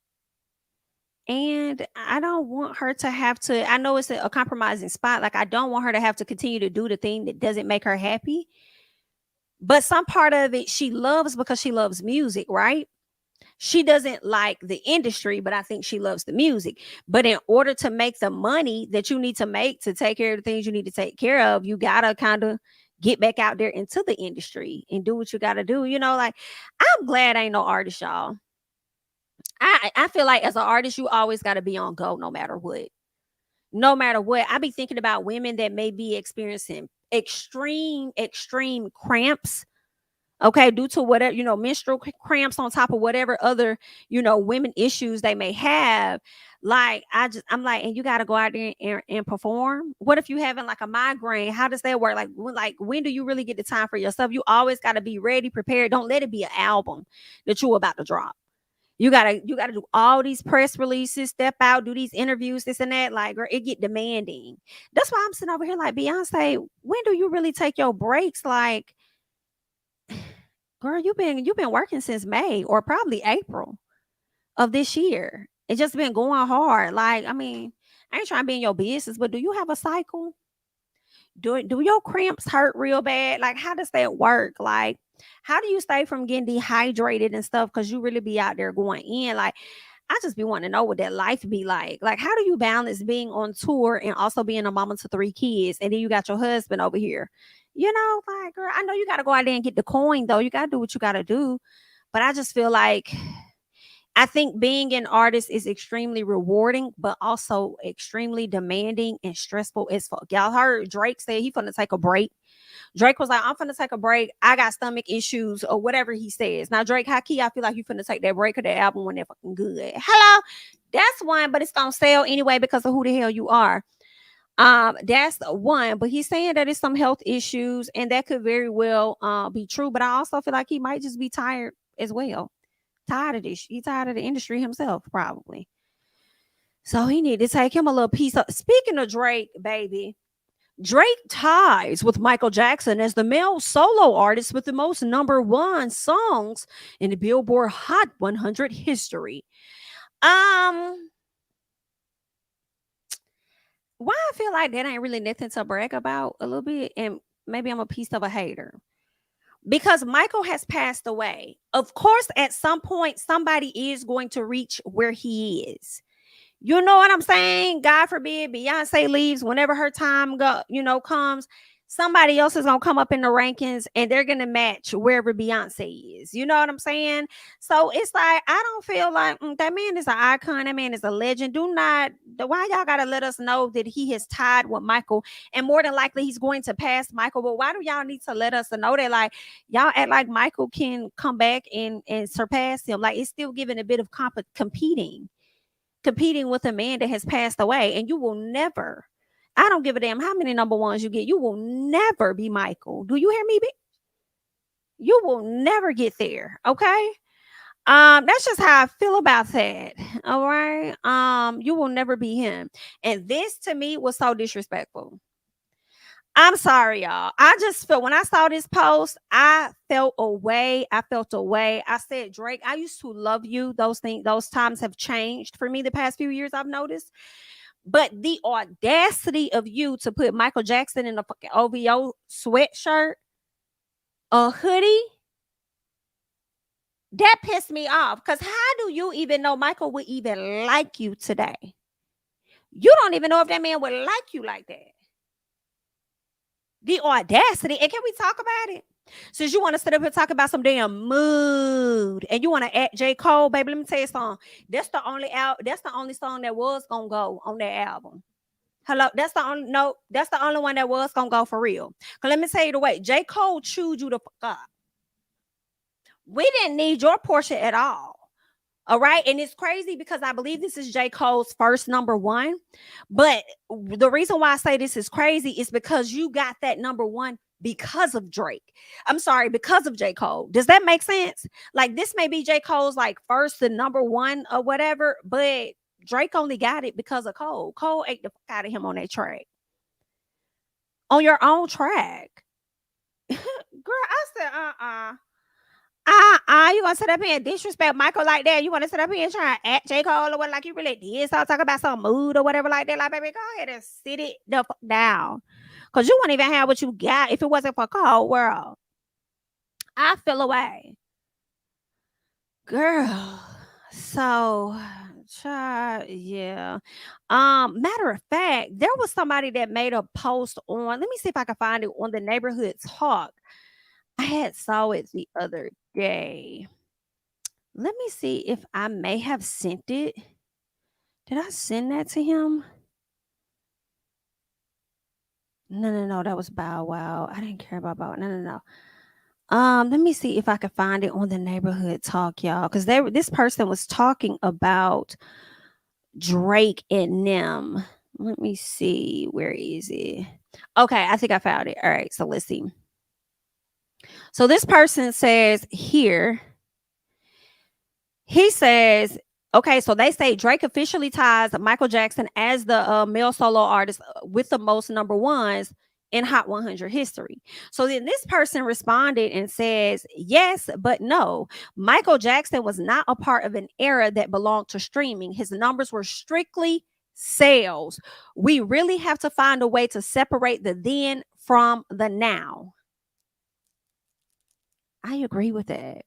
And I don't want her to have to, I know it's a compromising spot. Like, I don't want her to have to continue to do the thing that doesn't make her happy. But some part of it she loves, because she loves music, right? She doesn't like the industry, but I think she loves the music. But in order to make the money that you need to make to take care of the things you need to take care of, you gotta kind of get back out there into the industry and do what you gotta do. Like, I'm glad I ain't no artist, y'all. I feel like as an artist, you always got to be on go no matter what. No matter what. I be thinking about women that may be experiencing extreme cramps, okay, due to whatever, menstrual cramps, on top of whatever other, women issues they may have. Like, I'm like, and you got to go out there and perform. What if you having like a migraine? How does that work? Like when do you really get the time for yourself? You always got to be ready, prepared. Don't let it be an album that you about to drop. You gotta do all these press releases, step out, do these interviews, this and that. Like, girl, it get demanding. That's why I'm sitting over here like, Beyonce, when do you really take your breaks? Like, girl, you've been working since May or probably April of this year. It's just been going hard. Like, I ain't trying to be in your business, but do you have a cycle? Do your cramps hurt real bad? Like, how does that work? Like, how do you stay from getting dehydrated and stuff? Because you really be out there going in. Like, I just be wanting to know what that life be like. Like, how do you balance being on tour and also being a mama to 3 kids? And then you got your husband over here. Like, girl, I know you got to go out there and get the coin, though. You got to do what you got to do. But I just feel like, I think being an artist is extremely rewarding, but also extremely demanding and stressful as fuck. Y'all heard Drake say he finna take a break. Drake was like, I'm finna take a break. I got stomach issues or whatever he says. Now, Drake, how key I feel like you finna take that break of that album when they're fucking good. Hello? That's one, but it's gonna sell anyway because of who the hell you are. That's one, but he's saying that it's some health issues, and that could very well be true. But I also feel like he might just be tired as well. Tired of this. He's tired of the industry himself, probably. So he need to take him a little piece of. Speaking of Drake, baby, Drake ties with Michael Jackson as the male solo artist with the most #1 songs in the Billboard Hot 100 history. Why I feel like that ain't really nothing to brag about a little bit, and maybe I'm a piece of a hater. Because Michael has passed away. Of course, at some point, somebody is going to reach where he is. You know what I'm saying? God forbid Beyonce leaves, whenever her time comes, somebody else is going to come up in the rankings and they're going to match wherever Beyonce is. You know what I'm saying? So it's like, I don't feel like that man is an icon. That man is a legend. Why y'all got to let us know that he has tied with Michael, and more than likely he's going to pass Michael. But why do y'all need to let us know that? Like, y'all act like Michael can come back and surpass him. Like, it's still giving a bit of competing with a man that has passed away, and you will never, I don't give a damn how many #1s you get, you will never be Michael. Do you hear me? You will never get there. Okay. That's just how I feel about that. All right. You will never be him. And this to me was so disrespectful. I'm sorry, y'all. I just felt, when I saw this post, I felt away. I said, Drake, I used to love you. Those times have changed for me the past few years, I've noticed. But the audacity of you to put Michael Jackson in a fucking OVO sweatshirt, a hoodie, that pissed me off. Because how do you even know Michael would even like you today? You don't even know if that man would like you like that. The audacity. And can we talk about it? Since you want to sit up and talk about some damn mood, and you want to act J. Cole, baby, let me tell you something. That's the only song that was gonna go on that album. Hello, that's the only one that was gonna go for real. Cause let me tell you the way J. Cole chewed you the fuck up. We didn't need your portion at all. All right. And it's crazy because I believe this is J. Cole's first #1. But the reason why I say this is crazy is because you got that #1 because of Drake. I'm sorry, because of J. Cole. Does that make sense? Like, this may be J. Cole's like first to #1 or whatever, but Drake only got it because of Cole. Cole ate the fuck out of him on that track. On your own track. Girl, I said, you gonna sit up here and disrespect Michael like that? You wanna sit up here and try to act J. Cole or what, like you really did? So talk about some mood or whatever like that. Like, baby, go ahead and sit it the fuck down. Cause you wouldn't even have what you got if it wasn't for Cold World. I feel away. Girl. So yeah. Matter of fact, there was somebody that made a post on, let me see if I can find it on the Neighborhood Talk. I had saw it the other day. Let me see if I may have sent it. Did I send that to him? No, that was Bow Wow. I didn't care about Bow Wow. No. Let me see if I can find it on the Neighborhood Talk, y'all. Because this person was talking about Drake and them. Let me see. Where is it? Okay, I think I found it. All right, so let's see. So this person says here, he says, okay, so they say Drake officially ties Michael Jackson as the male solo artist with the most #1s in Hot 100 history. So then this person responded and says, yes, but no. Michael Jackson was not a part of an era that belonged to streaming. His numbers were strictly sales. We really have to find a way to separate the then from the now. I agree with that.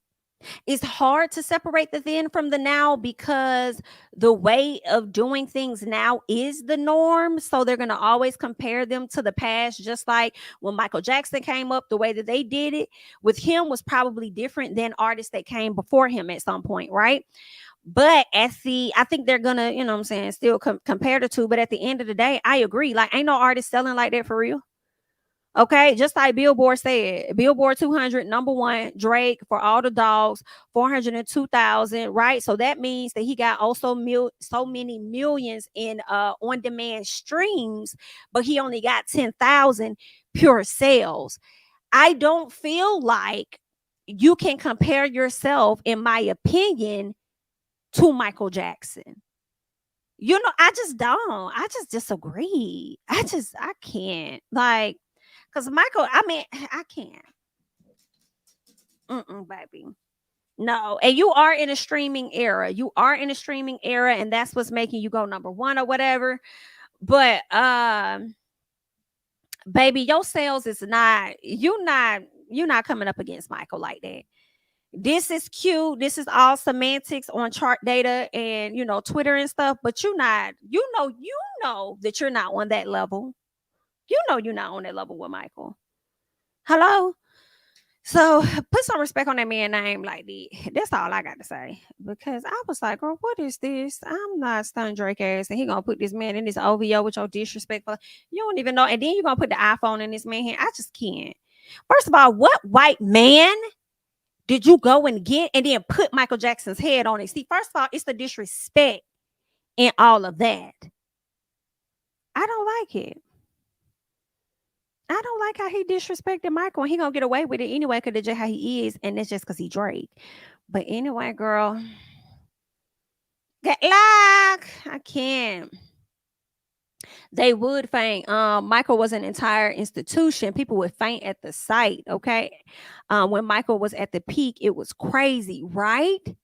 It's hard to separate the then from the now because the way of doing things now is the norm. So they're going to always compare them to the past, just like when Michael Jackson came up, the way that they did it with him was probably different than artists that came before him at some point, right? But I think they're going to, you know what I'm saying, still compare the two. But at the end of the day, I agree. Like, ain't no artist selling like that for real. Okay, just like Billboard said, Billboard 200 #1, Drake for All the Dogs, 402,000, right? So that means that he got also so many millions in on-demand streams, but he only got 10,000 pure sales. I don't feel like you can compare yourself, in my opinion, to Michael Jackson. You know, I just don't. I just disagree. I can't. Like, because Michael, I mean, I can't. Baby. No. And you are in a streaming era. You are in a streaming era, and that's what's making you go #1 or whatever. But baby, your sales is not, you're not coming up against Michael like that. This is cute. This is all semantics on chart data and, you know, Twitter and stuff, but you're not, you know that you're not on that level. You know you're not on that level with Michael. Hello? So put some respect on that man's name like that. That's all I got to say. Because I was like, girl, what is this? I'm not stunned Drake ass. And he gonna put this man in this OVO with your disrespectful. You don't even know. And then you're gonna put the iPhone in this man's hand. I just can't. First of all, what white man did you go and get and then put Michael Jackson's head on it? See, first of all, it's the disrespect and all of that. I don't like it. I don't like how he disrespected Michael, and he gonna get away with it anyway because that's just how he is, and it's just because he Drake. But anyway, girl, get luck. I can't. They would faint. Michael was an entire institution. People would faint at the sight. Okay, when Michael was at the peak, it was crazy, right?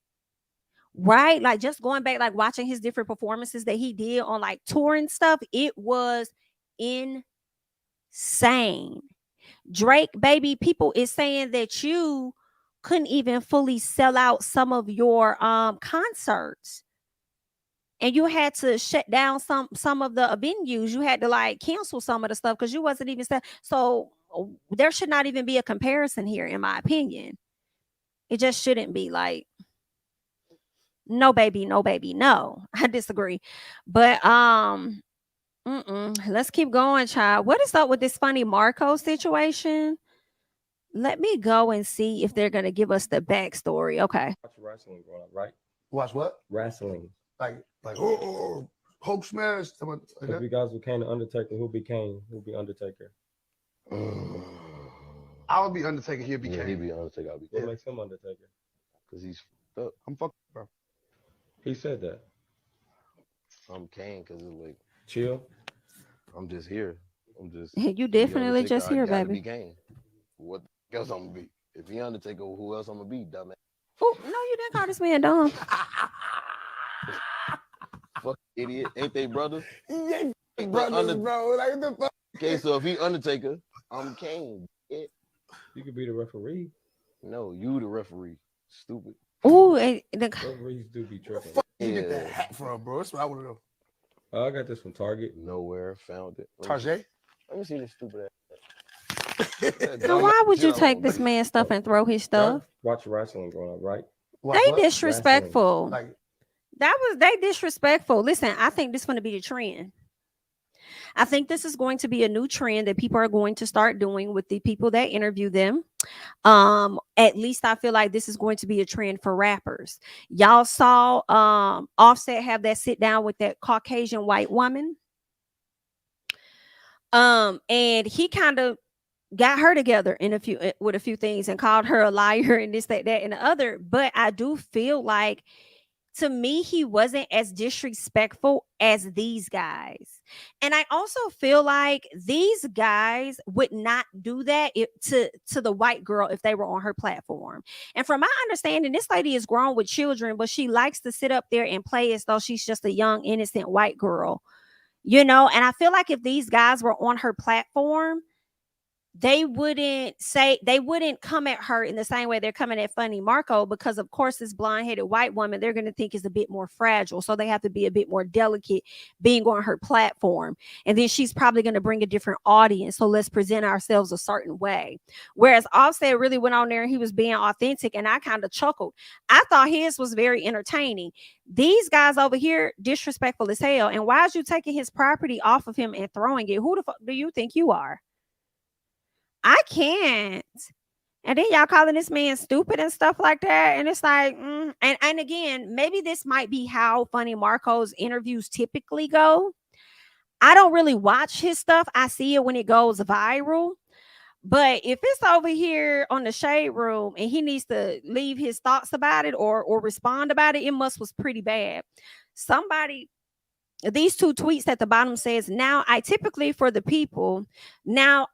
Right, like just going back, like watching his different performances that he did on like tour and stuff. It was insane. Drake, baby, people is saying that you couldn't even fully sell out some of your concerts, and you had to shut down some of the venues. You had to like cancel some of the stuff because you wasn't even so there should not even be a comparison here, in my opinion. It just shouldn't be. Like, no baby, no. I disagree. But let's keep going, child. What is up with this funny Marco situation? Let me go and see if they're gonna give us the backstory. Okay. Watch wrestling growing up, right? Watch what? Wrestling. Like Hulk smash. Like If that? you guys became the Undertaker, who'll be Kane? Who'll be Undertaker? I would be Undertaker. He'd be Yeah, Kane. he'd be Undertaker. I'll be What Yeah. makes him Undertaker? because he's fucked up. I'm fucking, bro. He said that. I'm Kane because it's like Chill. I'm just here. I'm just. You the definitely Undertaker, just I here, gotta baby. Be Kane. What else I'm gonna be? If he Undertaker, who else I'm gonna be? Dumbass. Oh, no, you didn't call this man dumb. Fuck idiot. Ain't they brothers? Yeah, But brothers, bro. Like the fuck. Okay, so if he Undertaker, I'm Kane. You could be the referee. No, you the referee. Stupid. Ooh, Referees do be tripping. Fuck you get Yeah. that hat from, bro? That's what I want to know. I got this from Target. Nowhere found it. Tarjay? Let me see this stupid now why would you Shit, I take won't this do. man's stuff and throw his Y'all stuff? watch wrestling growing up, right? Watch They what? disrespectful. Like, They disrespectful. Listen, I think this is going to be the trend. I think this is going to be a new trend that people are going to start doing with the people that interview them. At least I feel like this is going to be a trend for rappers. Y'all saw Offset have that sit down with that Caucasian white woman. And he kind of got her together in with a few things and called her a liar and this, that, and the other. But I do feel like, to me, he wasn't as disrespectful as these guys. And I also feel like these guys would not do that to the white girl if they were on her platform. And from my understanding, this lady is grown with children, but she likes to sit up there and play as though she's just a young, innocent white girl. You know, and I feel like if these guys were on her platform, they wouldn't come at her in the same way they're coming at Funny Marco, because of course this blonde-headed white woman they're going to think is a bit more fragile, so they have to be a bit more delicate being on her platform. And then she's probably going to bring a different audience, so let's present ourselves a certain way. Whereas Offset really went on there and he was being authentic, and I kind of chuckled. I thought his was very entertaining. These guys over here disrespectful as hell. And why is you taking his property off of him and throwing it? Who the fuck do you think you are? I can't. And then y'all calling this man stupid and stuff like that. And it's like, and again, maybe this might be how Funny Marco's interviews typically go. I don't really watch his stuff. I see it when it goes viral. But if it's over here on the Shade Room and he needs to leave his thoughts about it or respond about it, it was pretty bad. These two tweets at the bottom says, I'm typically for the people and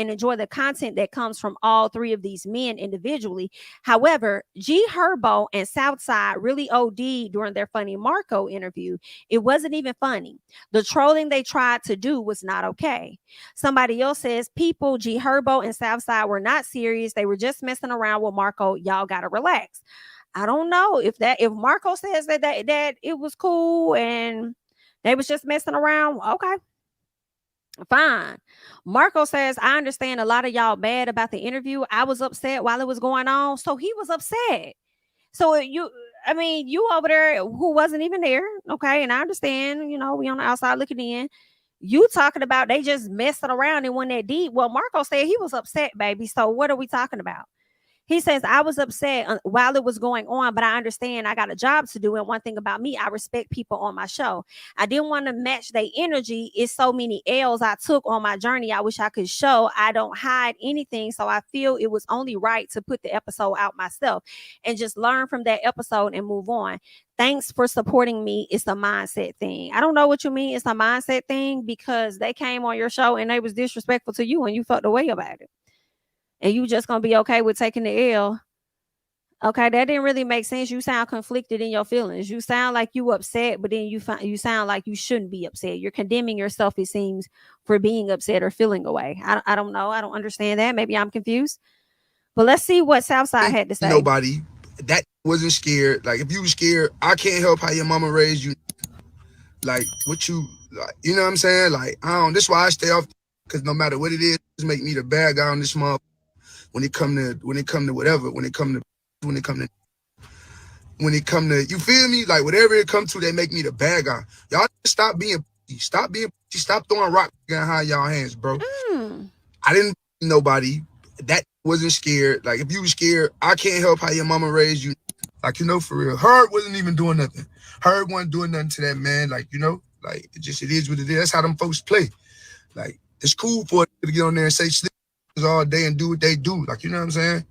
enjoy the content that comes from all three of these men individually. However, G Herbo and Southside really OD'd during their Funny Marco interview. It wasn't even funny. The trolling they tried to do was not okay. Somebody else says, people, G Herbo and Southside were not serious. They were just messing around with Marco. Y'all gotta relax. I don't know if Marco says that it was cool and they was just messing around. Okay, fine. Marco says, I understand a lot of y'all bad about the interview. I was upset while it was going on. So he was upset. So you over there who wasn't even there. Okay. And I understand, we on the outside looking in. You talking about they just messing around and went that deep. Well, Marco said he was upset, baby. So what are we talking about? He says, I was upset while it was going on, but I understand I got a job to do. And one thing about me, I respect people on my show. I didn't want to match their energy. It's so many L's I took on my journey. I wish I could show. I don't hide anything. So I feel it was only right to put the episode out myself and just learn from that episode and move on. Thanks for supporting me. It's a mindset thing. I don't know what you mean. It's a mindset thing because they came on your show and they was disrespectful to you and you felt the way about it. And you just gonna be okay with taking the L. Okay, that didn't really make sense. You sound conflicted in your feelings. You sound like you upset, but then you sound like you shouldn't be upset. You're condemning yourself, it seems, for being upset or feeling away. I don't know. I don't understand that. Maybe I'm confused. But let's see what Southside had to say. Nobody that wasn't scared. Like if you were scared, I can't help how your mama raised you. Like what you like, you know what I'm saying? Like this is why I stay off, because no matter what it is, just make me the bad guy on this motherfucker. When it come to whatever, when it come to, you feel me? Like whatever it come to, they make me the bad guy. Y'all stop throwing rocks behind y'all hands, bro. I didn't nobody that wasn't scared. Like if you were scared, I can't help how your mama raised you. Like, you know, for real. Herb wasn't even doing nothing. Herb wasn't doing nothing to that man. Like, you know, like it is what it is. That's how them folks play. Like, it's cool for it to get on there and say shit all day and do what they do. Like, you know what I'm saying?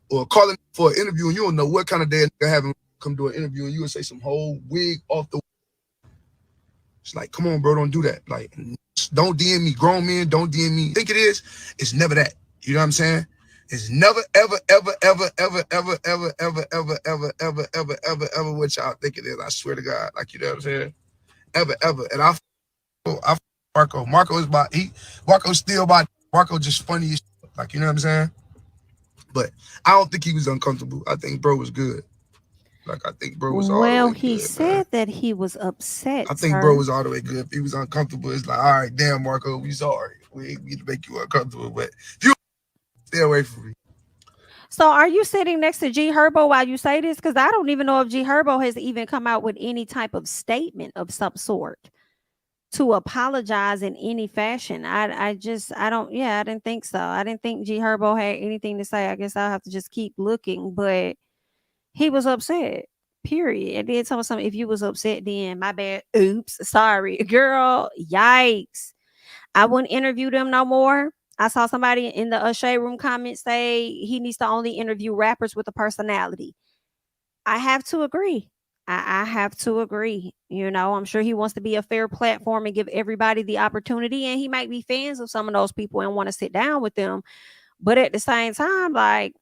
Or calling for an interview and you don't know what kind of day they're having come do an interview and you would say some whole wig off the. It's like, come on, bro, don't do that. Like, don't DM me. Grown men, don't DM me. Think it is. It's never that. You know what I'm saying? It's never, ever, ever, ever, ever, ever, ever, ever, ever, ever, ever, ever, ever, ever what y'all think it is. I swear to God. Like, you know what I'm saying? Ever, ever. And I Marco. Marco is Marco's still about Marco just funny as shit. Like, you know what I'm saying? But I don't think he was uncomfortable. I think bro was good. Like, I think bro was all the way Well, good. he said man. that he was upset. I think bro was all the way good. If he was uncomfortable, it's like, all right, damn, Marco, we sorry. We ain't mean to make you uncomfortable, but if you stay away from me. So are you sitting next to G Herbo while you say this? Because I don't even know if G Herbo has even come out with any type of statement of some sort to apologize in any fashion. I didn't think so. I didn't think G Herbo had anything to say. I guess I'll have to just keep looking, but he was upset. Period. And then tell me something. If you was upset, then my bad. Oops. Sorry. Girl, yikes. I wouldn't interview them no more. I saw somebody in the Shade Room comment say he needs to only interview rappers with a personality. I have to agree. I have to agree. You know, I'm sure he wants to be a fair platform and give everybody the opportunity. And he might be fans of some of those people and want to sit down with them. But at the same time, like,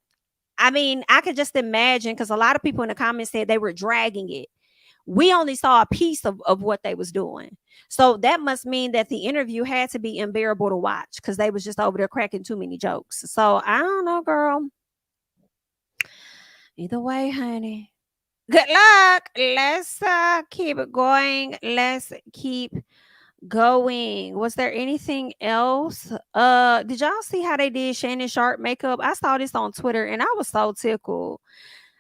I mean, I could just imagine, because a lot of people in the comments said they were dragging it. We only saw a piece of what they was doing. So that must mean that the interview had to be unbearable to watch because they was just over there cracking too many jokes. So I don't know, girl. Either way, honey. Good luck. Let's keep it going. Let's keep going. Was there anything else? Did y'all see how they did Shannon Sharp makeup? I saw this on Twitter and I was so tickled.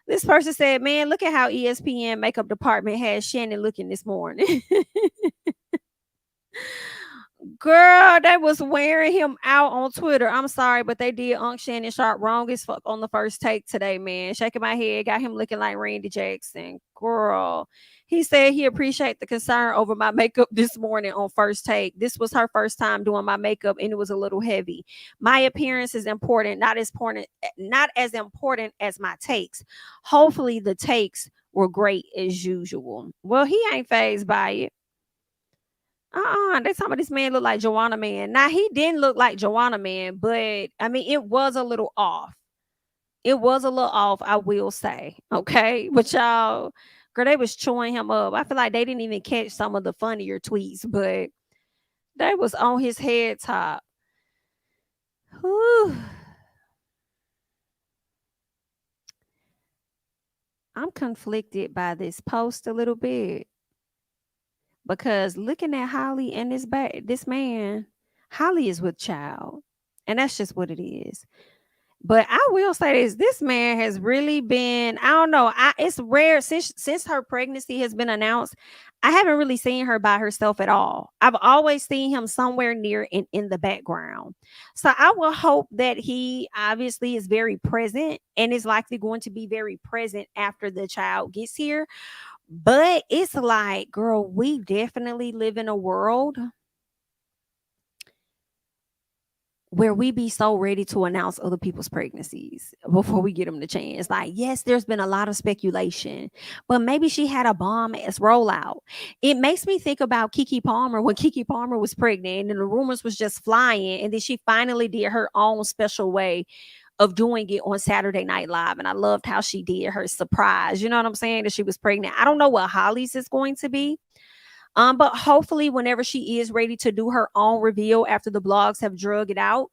This person said, man, look at how ESPN makeup department has Shannon looking this morning. Girl, they was wearing him out on Twitter. I'm sorry, but they did Unc Shannon Sharp wrong as fuck on the first take today, man. Shaking my head, got him looking like Randy Jackson. Girl, he said he appreciate the concern over my makeup this morning on first take. This was her first time doing my makeup, and it was a little heavy. My appearance is important, not as important as my takes. Hopefully, the takes were great as usual. Well, he ain't fazed by it. They talking about this man look like Joanna Man. Now, he didn't look like Joanna Man, but I mean, it was a little off. It was a little off, I will say. Okay. But y'all, girl, they was chewing him up. I feel like they didn't even catch some of the funnier tweets, but they was on his head top. Whew. I'm conflicted by this post a little bit. Because looking at Holly and this man, Holly is with child. And that's just what it is. But I will say this man has really been, I don't know. It's rare since her pregnancy has been announced. I haven't really seen her by herself at all. I've always seen him somewhere near in the background. So I will hope that he obviously is very present and is likely going to be very present after the child gets here. But it's like, girl, we definitely live in a world where we be so ready to announce other people's pregnancies before we get them the chance. Like, yes, there's been a lot of speculation, but maybe she had a bomb ass rollout. It makes me think about Keke Palmer when Keke Palmer was pregnant and the rumors was just flying. And then she finally did her own special way of doing it on Saturday Night Live. And I loved how she did her surprise. You know what I'm saying? That she was pregnant. I don't know what Holly's is going to be. But hopefully whenever she is ready to do her own reveal after the blogs have drug it out,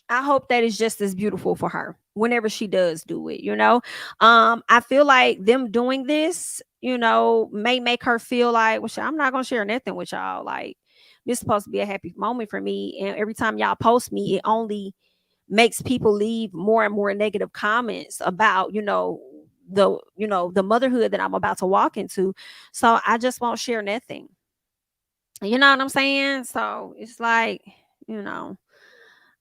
I hope that is just as beautiful for her whenever she does do it, you know? I feel like them doing this, you know, may make her feel like, well, I'm not going to share nothing with y'all. Like, this is supposed to be a happy moment for me. And every time y'all post me, it only makes people leave more and more negative comments about, the motherhood that I'm about to walk into. So I just won't share nothing. You know what I'm saying? So it's like,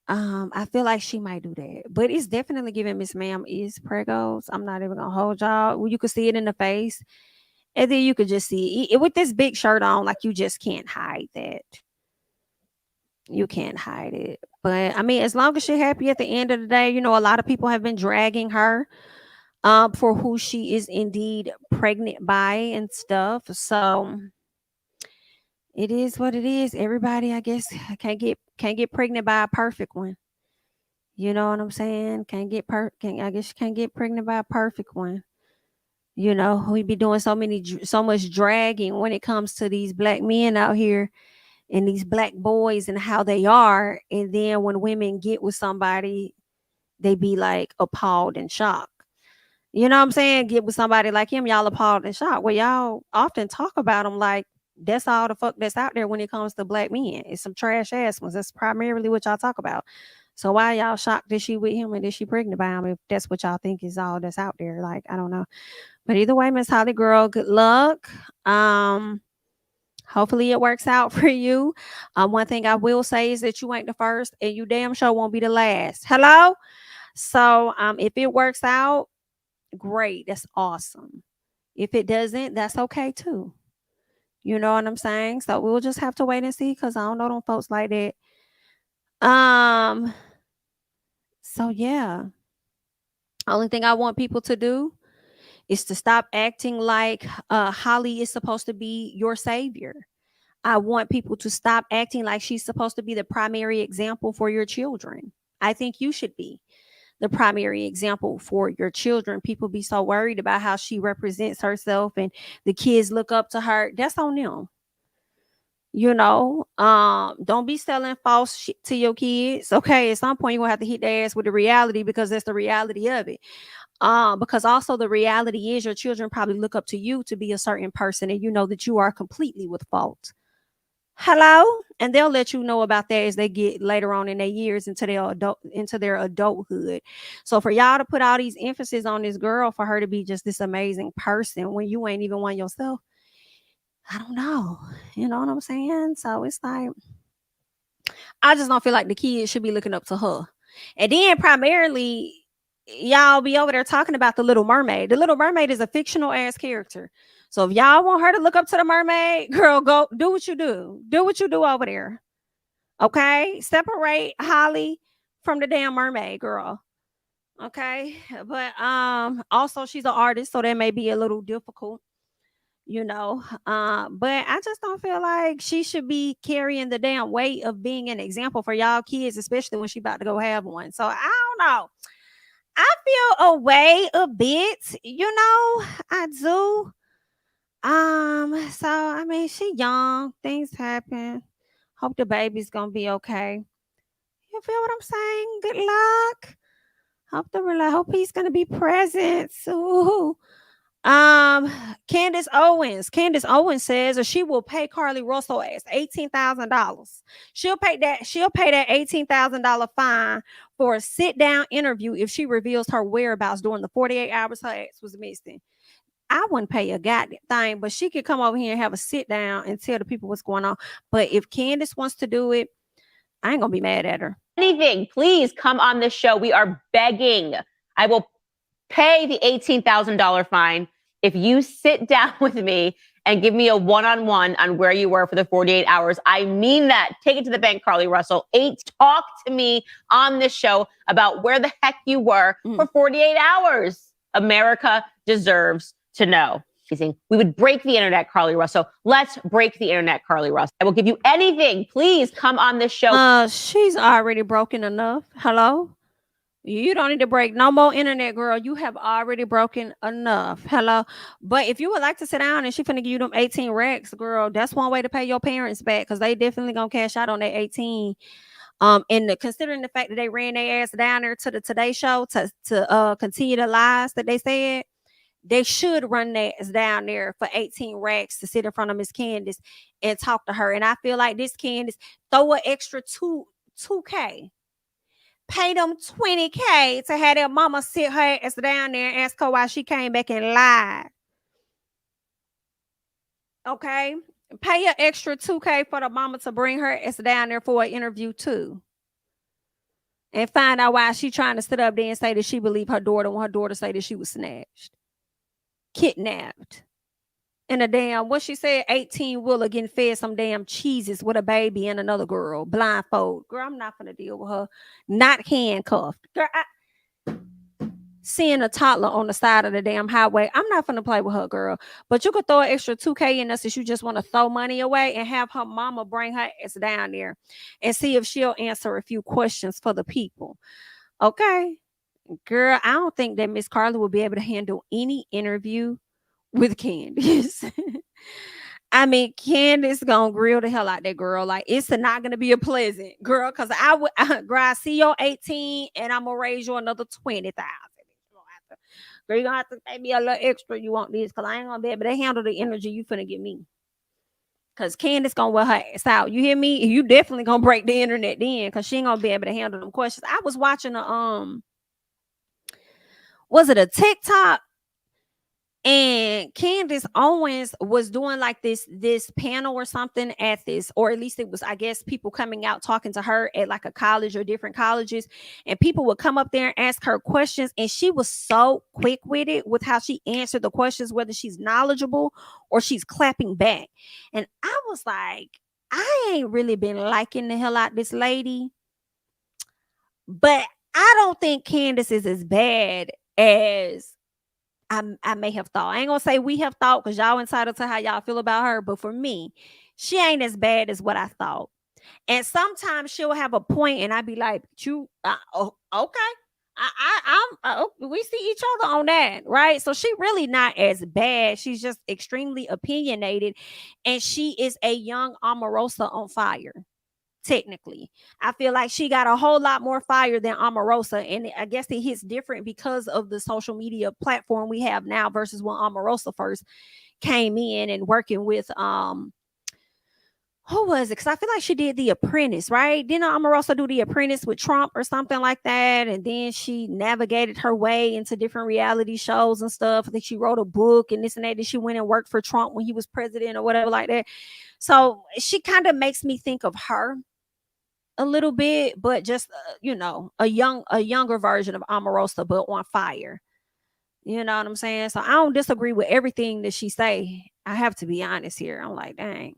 I feel like she might do that, but it's definitely giving Miss Ma'am is pregos. I'm not even gonna hold y'all. Well, you could see it in the face, and then you could just see it with this big shirt on. Like you just can't hide that. You can't hide it. But I mean, as long as she's happy at the end of the day, you know, a lot of people have been dragging her for who she is indeed pregnant by and stuff. So it is what it is. Everybody, I guess, can't get pregnant by a perfect one. You know what I'm saying? I guess you can't get pregnant by a perfect one. You know, we be doing so much dragging when it comes to these black men out here and these black boys and how they are. And then when women get with somebody, they be like appalled and shocked. You know what I'm saying? Get with somebody like him, y'all appalled and shocked. Well, y'all often talk about them like that's all the fuck that's out there when it comes to black men. It's some trash ass ones. That's primarily what y'all talk about. So why y'all shocked that she with him and that she pregnant by him if that's what y'all think is all that's out there? Like, I don't know. But either way, Miss Holly girl, good luck. Hopefully it works out for you. One thing I will say is that you ain't the first and you damn sure won't be the last. Hello? So if it works out, great. That's awesome. If it doesn't, that's okay too. You know what I'm saying? So we'll just have to wait and see because I don't know them folks like that. So yeah. Only thing I want people to do is to stop acting like Holly is supposed to be your savior. I want people to stop acting like she's supposed to be the primary example for your children. I think you should be the primary example for your children. People be so worried about how she represents herself and the kids look up to her. That's on them. You know, don't be selling false shit to your kids. Okay, at some point you're gonna have to hit their ass with the reality because that's the reality of it. Because also the reality is your children probably look up to you to be a certain person and you know that you are completely with fault. Hello? And they'll let you know about that as they get later on in their years into their adulthood. So for y'all to put all these emphasis on this girl for her to be just this amazing person when you ain't even one yourself, I don't know. You know what I'm saying? So it's like I just don't feel like the kids should be looking up to her. And then primarily y'all be over there talking about the Little Mermaid. The Little Mermaid is a fictional ass character. So if y'all want her to look up to the mermaid, girl, go do what you do. Do what you do over there. Okay? Separate Holly from the damn mermaid, girl. Okay? But also she's an artist, so that may be a little difficult, you know. But I just don't feel like she should be carrying the damn weight of being an example for y'all kids, especially when she about to go have one. So I don't know. I feel away a bit, you know, I do. So I mean, she young, things happen. Hope the baby's gonna be okay. You feel what I'm saying? Good luck. Hope he's gonna be present. Ooh. Candace Owens says, or she will pay Carly Russell as $18,000. She'll pay that $18,000 fine for a sit-down interview if she reveals her whereabouts during the 48 hours her ex was missing. I wouldn't pay a goddamn thing, but she could come over here and have a sit down and tell the people what's going on. But if Candace wants to do it, I ain't gonna be mad at her. Anything, please come on this show. We are begging. I will pay the $18,000 fine if you sit down with me and give me a one-on-one on where you were for the 48 hours. I mean that. Take it to the bank, Carly Russell. Talk to me on this show about where the heck you were for 48 hours. America deserves to know. We would break the internet, Carly Russell. Let's break the internet, Carly Russell. I will give you anything. Please come on this show. She's already broken enough. Hello? You don't need to break no more internet, girl. You have already broken enough. Hello? But if you would like to sit down and she finna give you them 18 racks, girl, that's one way to pay your parents back because they definitely gonna cash out on that 18. And considering the fact that they ran their ass down there to the Today Show to continue the lies that they said, they should run that down there for 18 racks to sit in front of Miss Candace and talk to her. And I feel like this Candace, throw an extra 2K. Pay them $20K to have their mama sit her ass down there and ask her why she came back and lied. Okay? Pay an extra $2K for the mama to bring her ass down there for an interview too. and find out why she trying to sit up there and say that she believed her daughter when her daughter say that she was snatched, kidnapped. And a damn, what she said, 18-wheeler getting fed some damn cheeses with a baby and another girl, blindfold. Girl, I'm not gonna deal with her. Not handcuffed. Girl, seeing a toddler on the side of the damn highway, I'm not gonna play with her, girl. But you could throw an extra $2K in us if you just want to throw money away and have her mama bring her ass down there and see if she'll answer a few questions for the people. Okay. Girl, I don't think that Miss Carla will be able to handle any interview with Candace. I mean, Candace gonna grill the hell out that girl. Like, it's not gonna be a pleasant girl, because I would girl, I see your 18 and I'm gonna raise you another 20,000. Girl, you're gonna have to pay me a little extra. You want this, because I ain't gonna be able to handle the energy you finna give me. Because Candace gonna wear her ass out. You hear me? You definitely gonna break the internet then, because she ain't gonna be able to handle them questions. I was watching was it a TikTok? And Candace Owens was doing like this panel or something at this, or at least it was, I guess, people coming out talking to her at like a college or different colleges, and people would come up there and ask her questions, and she was so quick with it, with how she answered the questions, whether she's knowledgeable or she's clapping back. And I was like, I ain't really been liking the hell out this lady, but I don't think Candace is as bad as I may have thought. I ain't gonna say we have thought, because y'all entitled to how y'all feel about her. But for me, she ain't as bad as what I thought. And sometimes she'll have a point, and I'd be like, "You, okay? We see each other on that, right?" So she really not as bad. She's just extremely opinionated, and she is a young Omarosa on fire. Technically, I feel like she got a whole lot more fire than Omarosa, and I guess it hits different because of the social media platform we have now versus when Omarosa first came in and working with who was it? Because I feel like she did The Apprentice, right? Didn't Omarosa do The Apprentice with Trump or something like that? And then she navigated her way into different reality shows and stuff. I think she wrote a book and this and that. Then she went and worked for Trump when he was president or whatever like that. So she kind of makes me think of her a little bit, but just a younger version of Omarosa, but on fire. You know what I'm saying? So I don't disagree with everything that she say. I have to be honest here. I'm like, dang,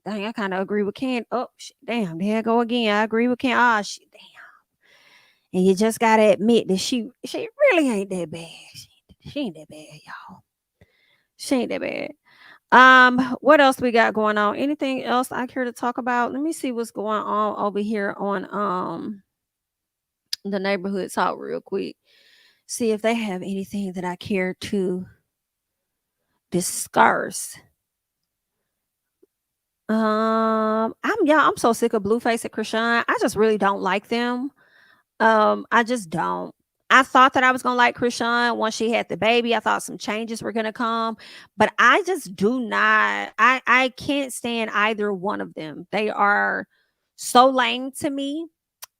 I kind of agree with Ken. Oh, damn, there I go again. I agree with Ken. Damn. And you just gotta admit that she really ain't that bad. She ain't that bad, y'all. She ain't that bad. What else we got going on? Anything else I care to talk about? Let me see what's going on over here on the neighborhood talk real quick. See if they have anything that I care to discuss. I'm so sick of Blueface and Krishan. I just really don't like them. I just don't. I thought that I was gonna like Krishan once she had the baby. I thought some changes were gonna come, but I just do not. I can't stand either one of them. They are so lame to me,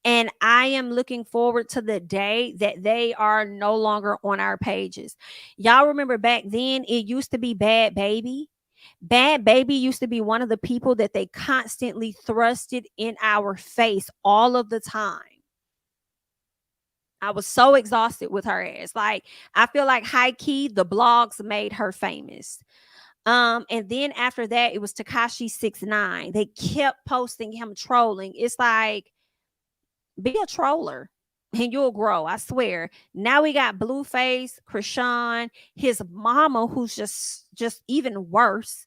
and I am looking forward to the day that they are no longer on our pages. Y'all remember back then it used to be Bad Baby. Bad Baby used to be one of the people that they constantly thrusted in our face all of the time. I was so exhausted with her ass. Like, I feel like high key, the blogs made her famous. And then after that, it was Tekashi 6ix9ine. They kept posting him trolling. It's like, be a troller and you'll grow. I swear. Now we got Blueface, Krishan, his mama, who's just even worse,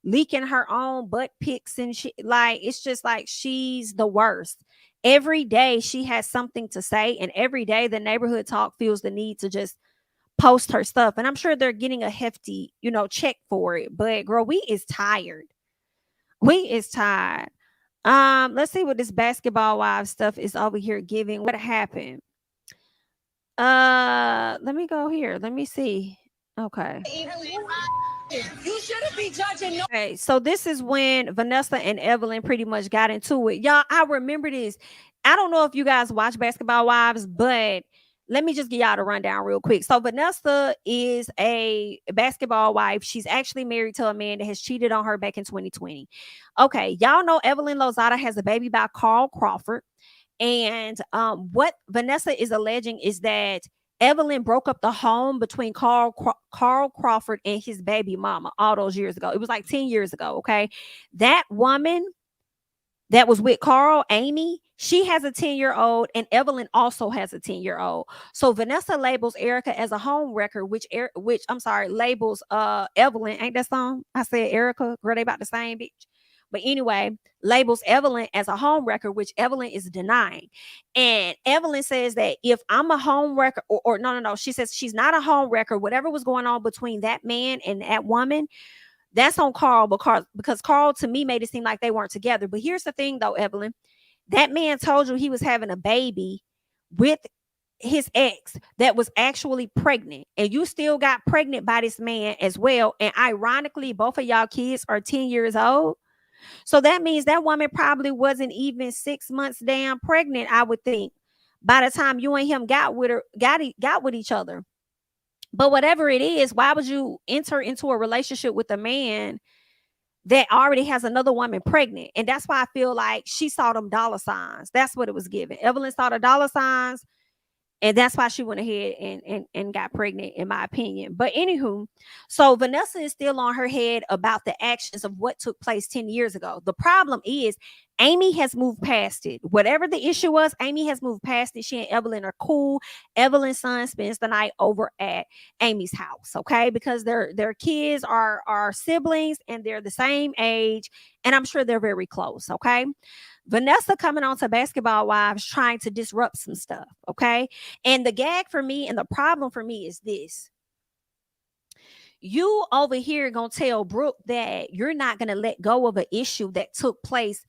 leaking her own butt pics and shit. Like, it's just like she's the worst. Every day she has something to say, and every day the neighborhood talk feels the need to just post her stuff. And I'm sure they're getting a hefty, check for it. But girl, we is tired. Let's see what this basketball wives stuff is over here giving. What happened? Let me go here. Let me see. Okay. You shouldn't be judging. Okay, so this is when Vanessa and Evelyn pretty much got into it. Y'all, I remember this. I don't know if you guys watch Basketball Wives, but let me just give y'all the rundown real quick. So Vanessa is a basketball wife. She's actually married to a man that has cheated on her back in 2020. Okay, y'all know Evelyn Lozada has a baby by Carl Crawford. And what Vanessa is alleging is that Evelyn broke up the home between Carl Crawford and his baby mama all those years ago. It was like 10 years ago, okay? That woman that was with Carl, Amy, she has a 10-year-old, and Evelyn also has a 10-year-old. So Vanessa labels Erica as a home wrecker, which I'm sorry, labels Evelyn, ain't that song? I said Erica, girl, they about the same bitch. But anyway, labels Evelyn as a home wrecker, which Evelyn is denying. And Evelyn says that if I'm a home wrecker, or no, she says she's not a home wrecker. Whatever was going on between that man and that woman, that's on Carl, because Carl to me made it seem like they weren't together. But here's the thing though, Evelyn, that man told you he was having a baby with his ex that was actually pregnant, and you still got pregnant by this man as well. And ironically, both of y'all kids are 10 years old. So that means that woman probably wasn't even 6 months damn pregnant, I would think, by the time you and him got with each other. But whatever it is, why would you enter into a relationship with a man that already has another woman pregnant? And that's why I feel like she saw them dollar signs. That's what it was given. Evelyn saw the dollar signs, and that's why she went ahead and got pregnant, in my opinion. But anywho, so Vanessa is still on her head about the actions of what took place 10 years ago. The problem is Amy has moved past it. Whatever the issue was, Amy has moved past it. She and Evelyn are cool. Evelyn's son spends the night over at Amy's house, okay? Because their kids are siblings, and they're the same age, and I'm sure they're very close, okay? Vanessa coming on to Basketball Wives trying to disrupt some stuff, okay? And the gag for me and the problem for me is this. You over here gonna tell Brooke that you're not gonna let go of an issue that took place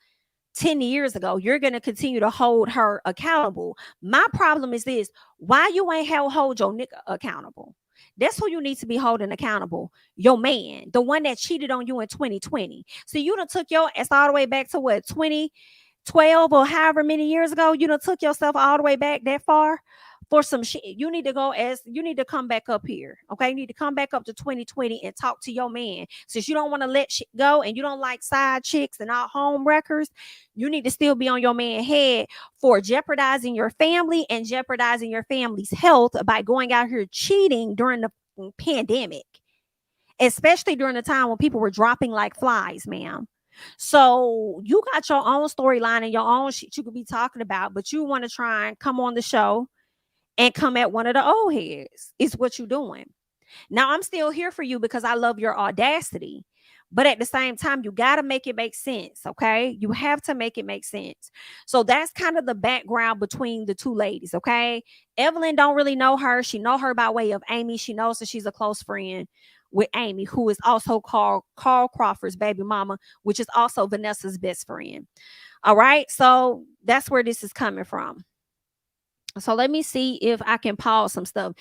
10 years ago. You're gonna continue to hold her accountable. My problem is this. Why you ain't hold your nigga accountable? That's who you need to be holding accountable. Your man, the one that cheated on you in 2020. So you done took your ass all the way back to what, 2012 or however many years ago. You done took yourself all the way back that far for some shit. You need to come back up here. Okay. You need to come back up to 2020 and talk to your man. Since you don't want to let shit go and you don't like side chicks and all home wreckers, you need to still be on your man's head for jeopardizing your family and jeopardizing your family's health by going out here cheating during the pandemic, especially during the time when people were dropping like flies, ma'am. So you got your own storyline and your own shit you could be talking about, but you want to try and come on the show and come at one of the old heads. Is what you're doing. Now, I'm still here for you because I love your audacity. But at the same time, you got to make it make sense, okay? You have to make it make sense. So that's kind of the background between the two ladies, okay? Evelyn don't really know her. She know her by way of Amy. She knows that she's a close friend with Amy, who is also Carl Crawford's baby mama, which is also Vanessa's best friend. All right? So that's where this is coming from. So let me see if I can pause some stuff.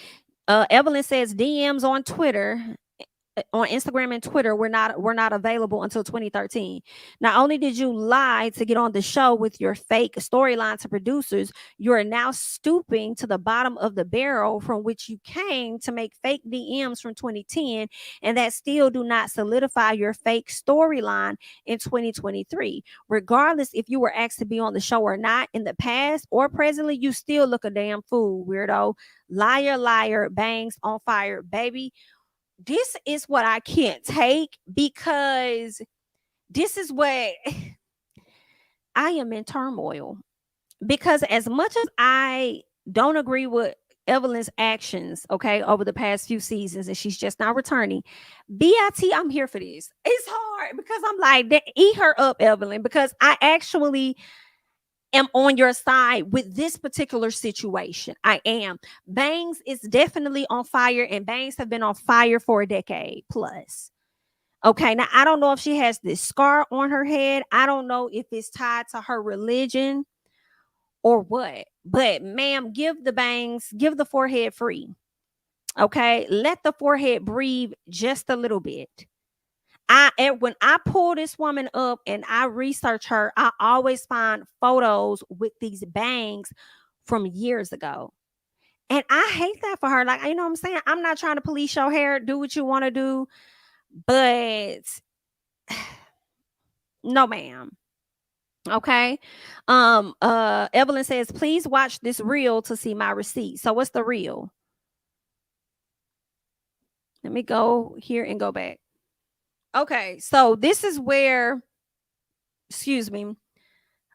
Evelyn says DMs on Twitter, on Instagram and Twitter were not available until 2013. Not only did you lie to get on the show with your fake storyline to producers, you are now stooping to the bottom of the barrel from which you came to make fake DMs from 2010, and that still do not solidify your fake storyline in 2023. Regardless if you were asked to be on the show or not in the past or presently, you still look a damn fool, weirdo. Liar, liar, bangs on fire, baby. This is what I can't take, because this is what I am in turmoil. Because as much as I don't agree with Evelyn's actions, okay, over the past few seasons, and she's just now returning, BIT, I'm here for this. It's hard because I'm like, eat her up, Evelyn, because I actually am on your side with this particular situation. I am. Bangs is definitely on fire, and Bangs have been on fire for a decade plus. Okay, now I don't know if she has this scar on her head. I don't know if it's tied to her religion or what. But ma'am, give the forehead free. Okay, let the forehead breathe just a little bit. When I pull this woman up and I research her, I always find photos with these bangs from years ago. And I hate that for her. Like, you know what I'm saying? I'm not trying to police your hair. Do what you want to do. But no, ma'am. Okay. Evelyn says, please watch this reel to see my receipt. So what's the reel? Let me go here and go back. Okay, so this is where, excuse me,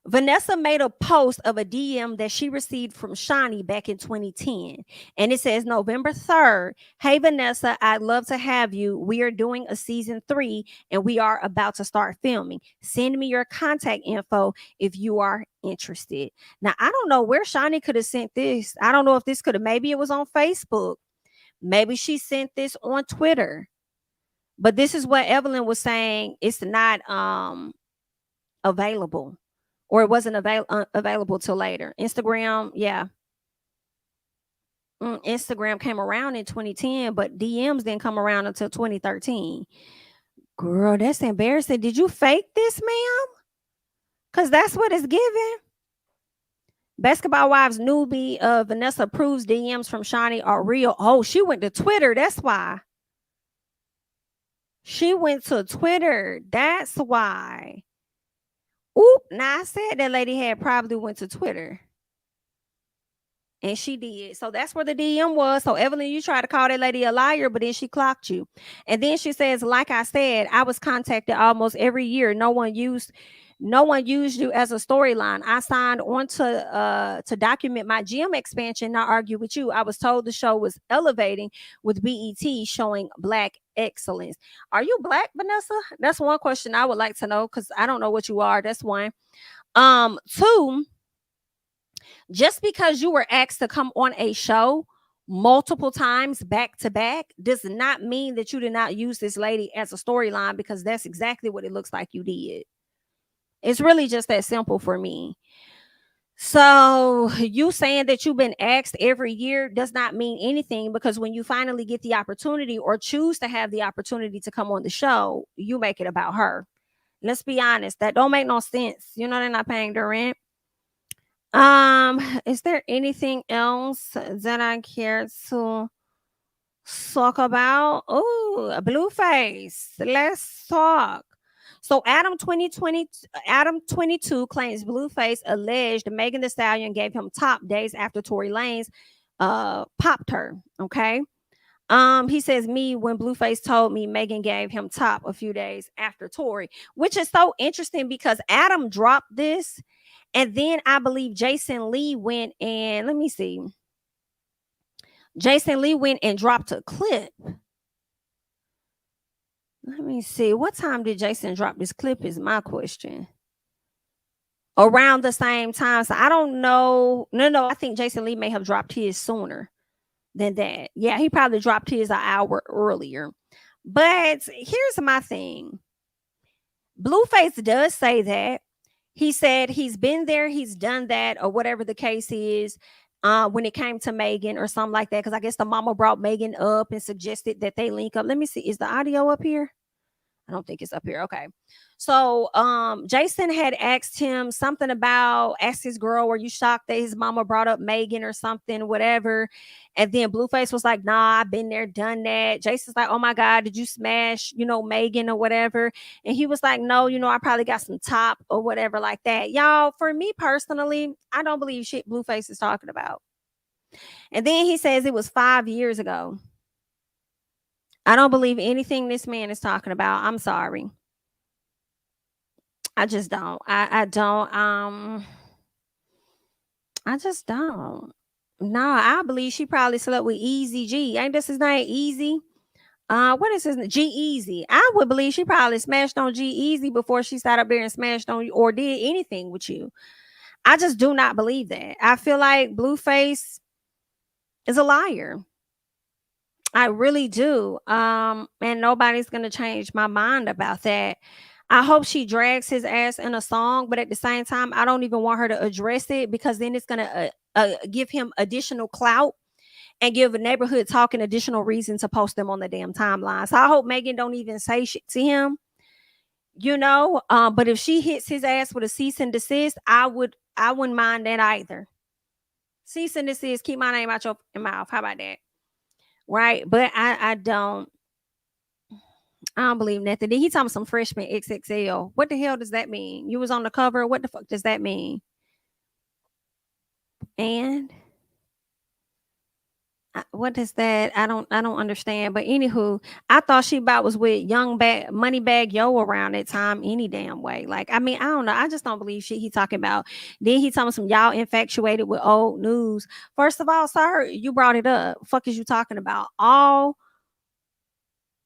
Vanessa made a post of a DM that she received from Shawnee back in 2010. And it says, November 3rd, hey, Vanessa, I'd love to have you. We are doing a season 3 and we are about to start filming. Send me your contact info if you are interested. Now, I don't know where Shawnee could have sent this. I don't know if this could have, maybe it was on Facebook. Maybe she sent this on Twitter. But this is what Evelyn was saying. It's not available. Or it wasn't available till later. Instagram, yeah. Instagram came around in 2010, but DMs didn't come around until 2013. Girl, that's embarrassing. Did you fake this, ma'am? Because that's what it's given. Basketball Wives newbie Vanessa proves DMs from Shawnee are real. Oh, she went to Twitter. That's why. She went to Twitter. That's why. Oop, now I said that lady had probably went to Twitter. And she did. So that's where the DM was. So Evelyn, you tried to call that lady a liar, but then she clocked you. And then she says, like I said, I was contacted almost every year. No one used you as a storyline. I signed on to document my gym expansion, not argue with you. I was told the show was elevating with BET showing Black excellence. Are you Black, Vanessa? That's one question I would like to know, because I don't know what you are. That's one. Two, just because you were asked to come on a show multiple times back to back does not mean that you did not use this lady as a storyline, because that's exactly what it looks like you did. It's really just that simple for me. So you saying that you've been asked every year does not mean anything, because when you finally get the opportunity or choose to have the opportunity to come on the show, you make it about her. Let's be honest. That don't make no sense. You know, they're not paying their rent. Is there anything else that I care to talk about? Oh, Blueface. Let's talk. So Adam 22 claims Blueface alleged Megan Thee Stallion gave him top days after Tory Lanez popped her. Okay. He says, me, when Blueface told me Megan gave him top a few days after Tory, which is so interesting because Adam dropped this. And then I believe Jason Lee went and let me see. Jason Lee went and dropped a clip. Let me see. What time did Jason drop this clip is my question. Around the same time. So I don't know. No. I think Jason Lee may have dropped his sooner than that. Yeah, he probably dropped his an hour earlier. But here's my thing. Blueface does say that. He said he's been there, he's done that, or whatever the case is, when it came to Megan or something like that. Because I guess the mama brought Megan up and suggested that they link up. Let me see. Is the audio up here? I don't think it's up here. Okay. So Jason had asked him something about, asked his girl, were you shocked that his mama brought up Megan or something, whatever? And then Blueface was like, nah, I've been there, done that. Jason's like, oh my God, did you smash, Megan or whatever? And he was like, no, I probably got some top or whatever like that. Y'all, for me personally, I don't believe shit Blueface is talking about. And then he says it was 5 years ago. I don't believe anything this man is talking about. I'm sorry. I just don't. I just don't. No, I believe she probably slept with Easy G. Ain't this his name? Easy? What is his name? G-Eazy. I would believe she probably smashed on G-Eazy before she sat up there and smashed on you or did anything with you. I just do not believe that. I feel like Blueface is a liar. I really do. And nobody's going to change my mind about that. I hope she drags his ass in a song, but at the same time, I don't even want her to address it, because then it's going to give him additional clout and give a neighborhood talking additional reason to post them on the damn timeline. So I hope Megan don't even say shit to him, but if she hits his ass with a cease and desist, I wouldn't mind that either. Cease and desist, keep my name out your mouth. How about that? Right. But I don't I don't believe nothing. Then he talking some freshman XXL. What the hell does that mean? You was on the cover. What the fuck does that mean? And what does that? I don't understand. But anywho, I thought she about was with young bag money bag yo around that time any damn way. Like, I mean, I don't know. I just don't believe shit he talking about. Then he talking some y'all infatuated with old news. First of all, sir, you brought it up. Fuck is you talking about? All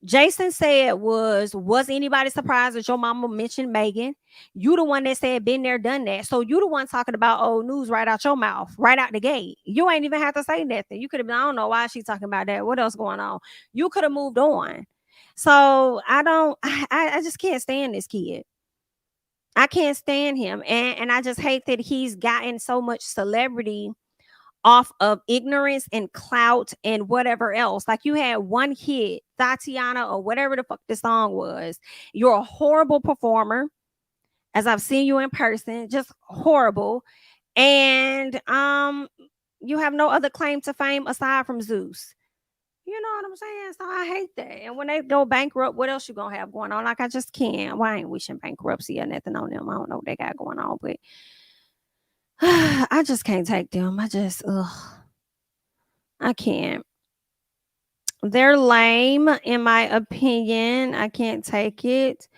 Jason said was anybody surprised that your mama mentioned Megan? You the one that said been there, done that. So you the one talking about old news right out your mouth, right out the gate. You ain't even have to say nothing. You could have been, I don't know why she talking about that. What else going on? You could have moved on. So I just can't stand this kid. I can't stand him. And I just hate that he's gotten so much celebrity off of ignorance and clout and whatever else. Like, you had one hit, Tatiana or whatever the fuck the song was. You're a horrible performer, as I've seen you in person, just horrible. And you have no other claim to fame aside from Zeus. You know what I'm saying? So I hate that. And when they go bankrupt, what else you gonna have going on? Like, I just can't. Well, I ain't wishing bankruptcy or nothing on them. I don't know what they got going on, but I just can't take them. I can't. They're lame, in my opinion. I can't take it.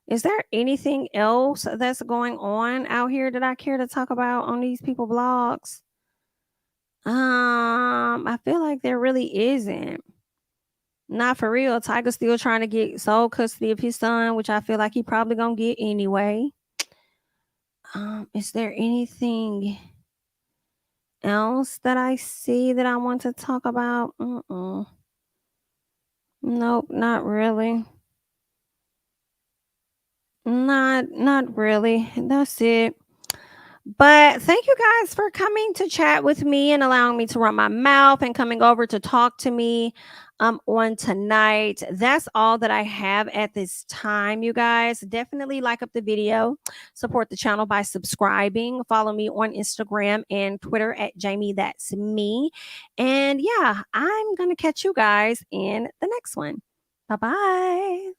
Is there anything else that's going on out here that I care to talk about on these people blogs? I feel like there really isn't. Not for real. Tiger's still trying to get sole custody of his son, which I feel like he probably gonna get anyway. Is there anything else that I see that I want to talk about? Nope, not really. Not really. That's it. But thank you guys for coming to chat with me and allowing me to run my mouth and coming over to talk to me on tonight. That's all that I have at this time, you guys. Definitely like up the video, support the channel by subscribing, follow me on Instagram and Twitter at JamiThatsMe. And yeah, I'm gonna catch you guys in the next one. Bye-bye.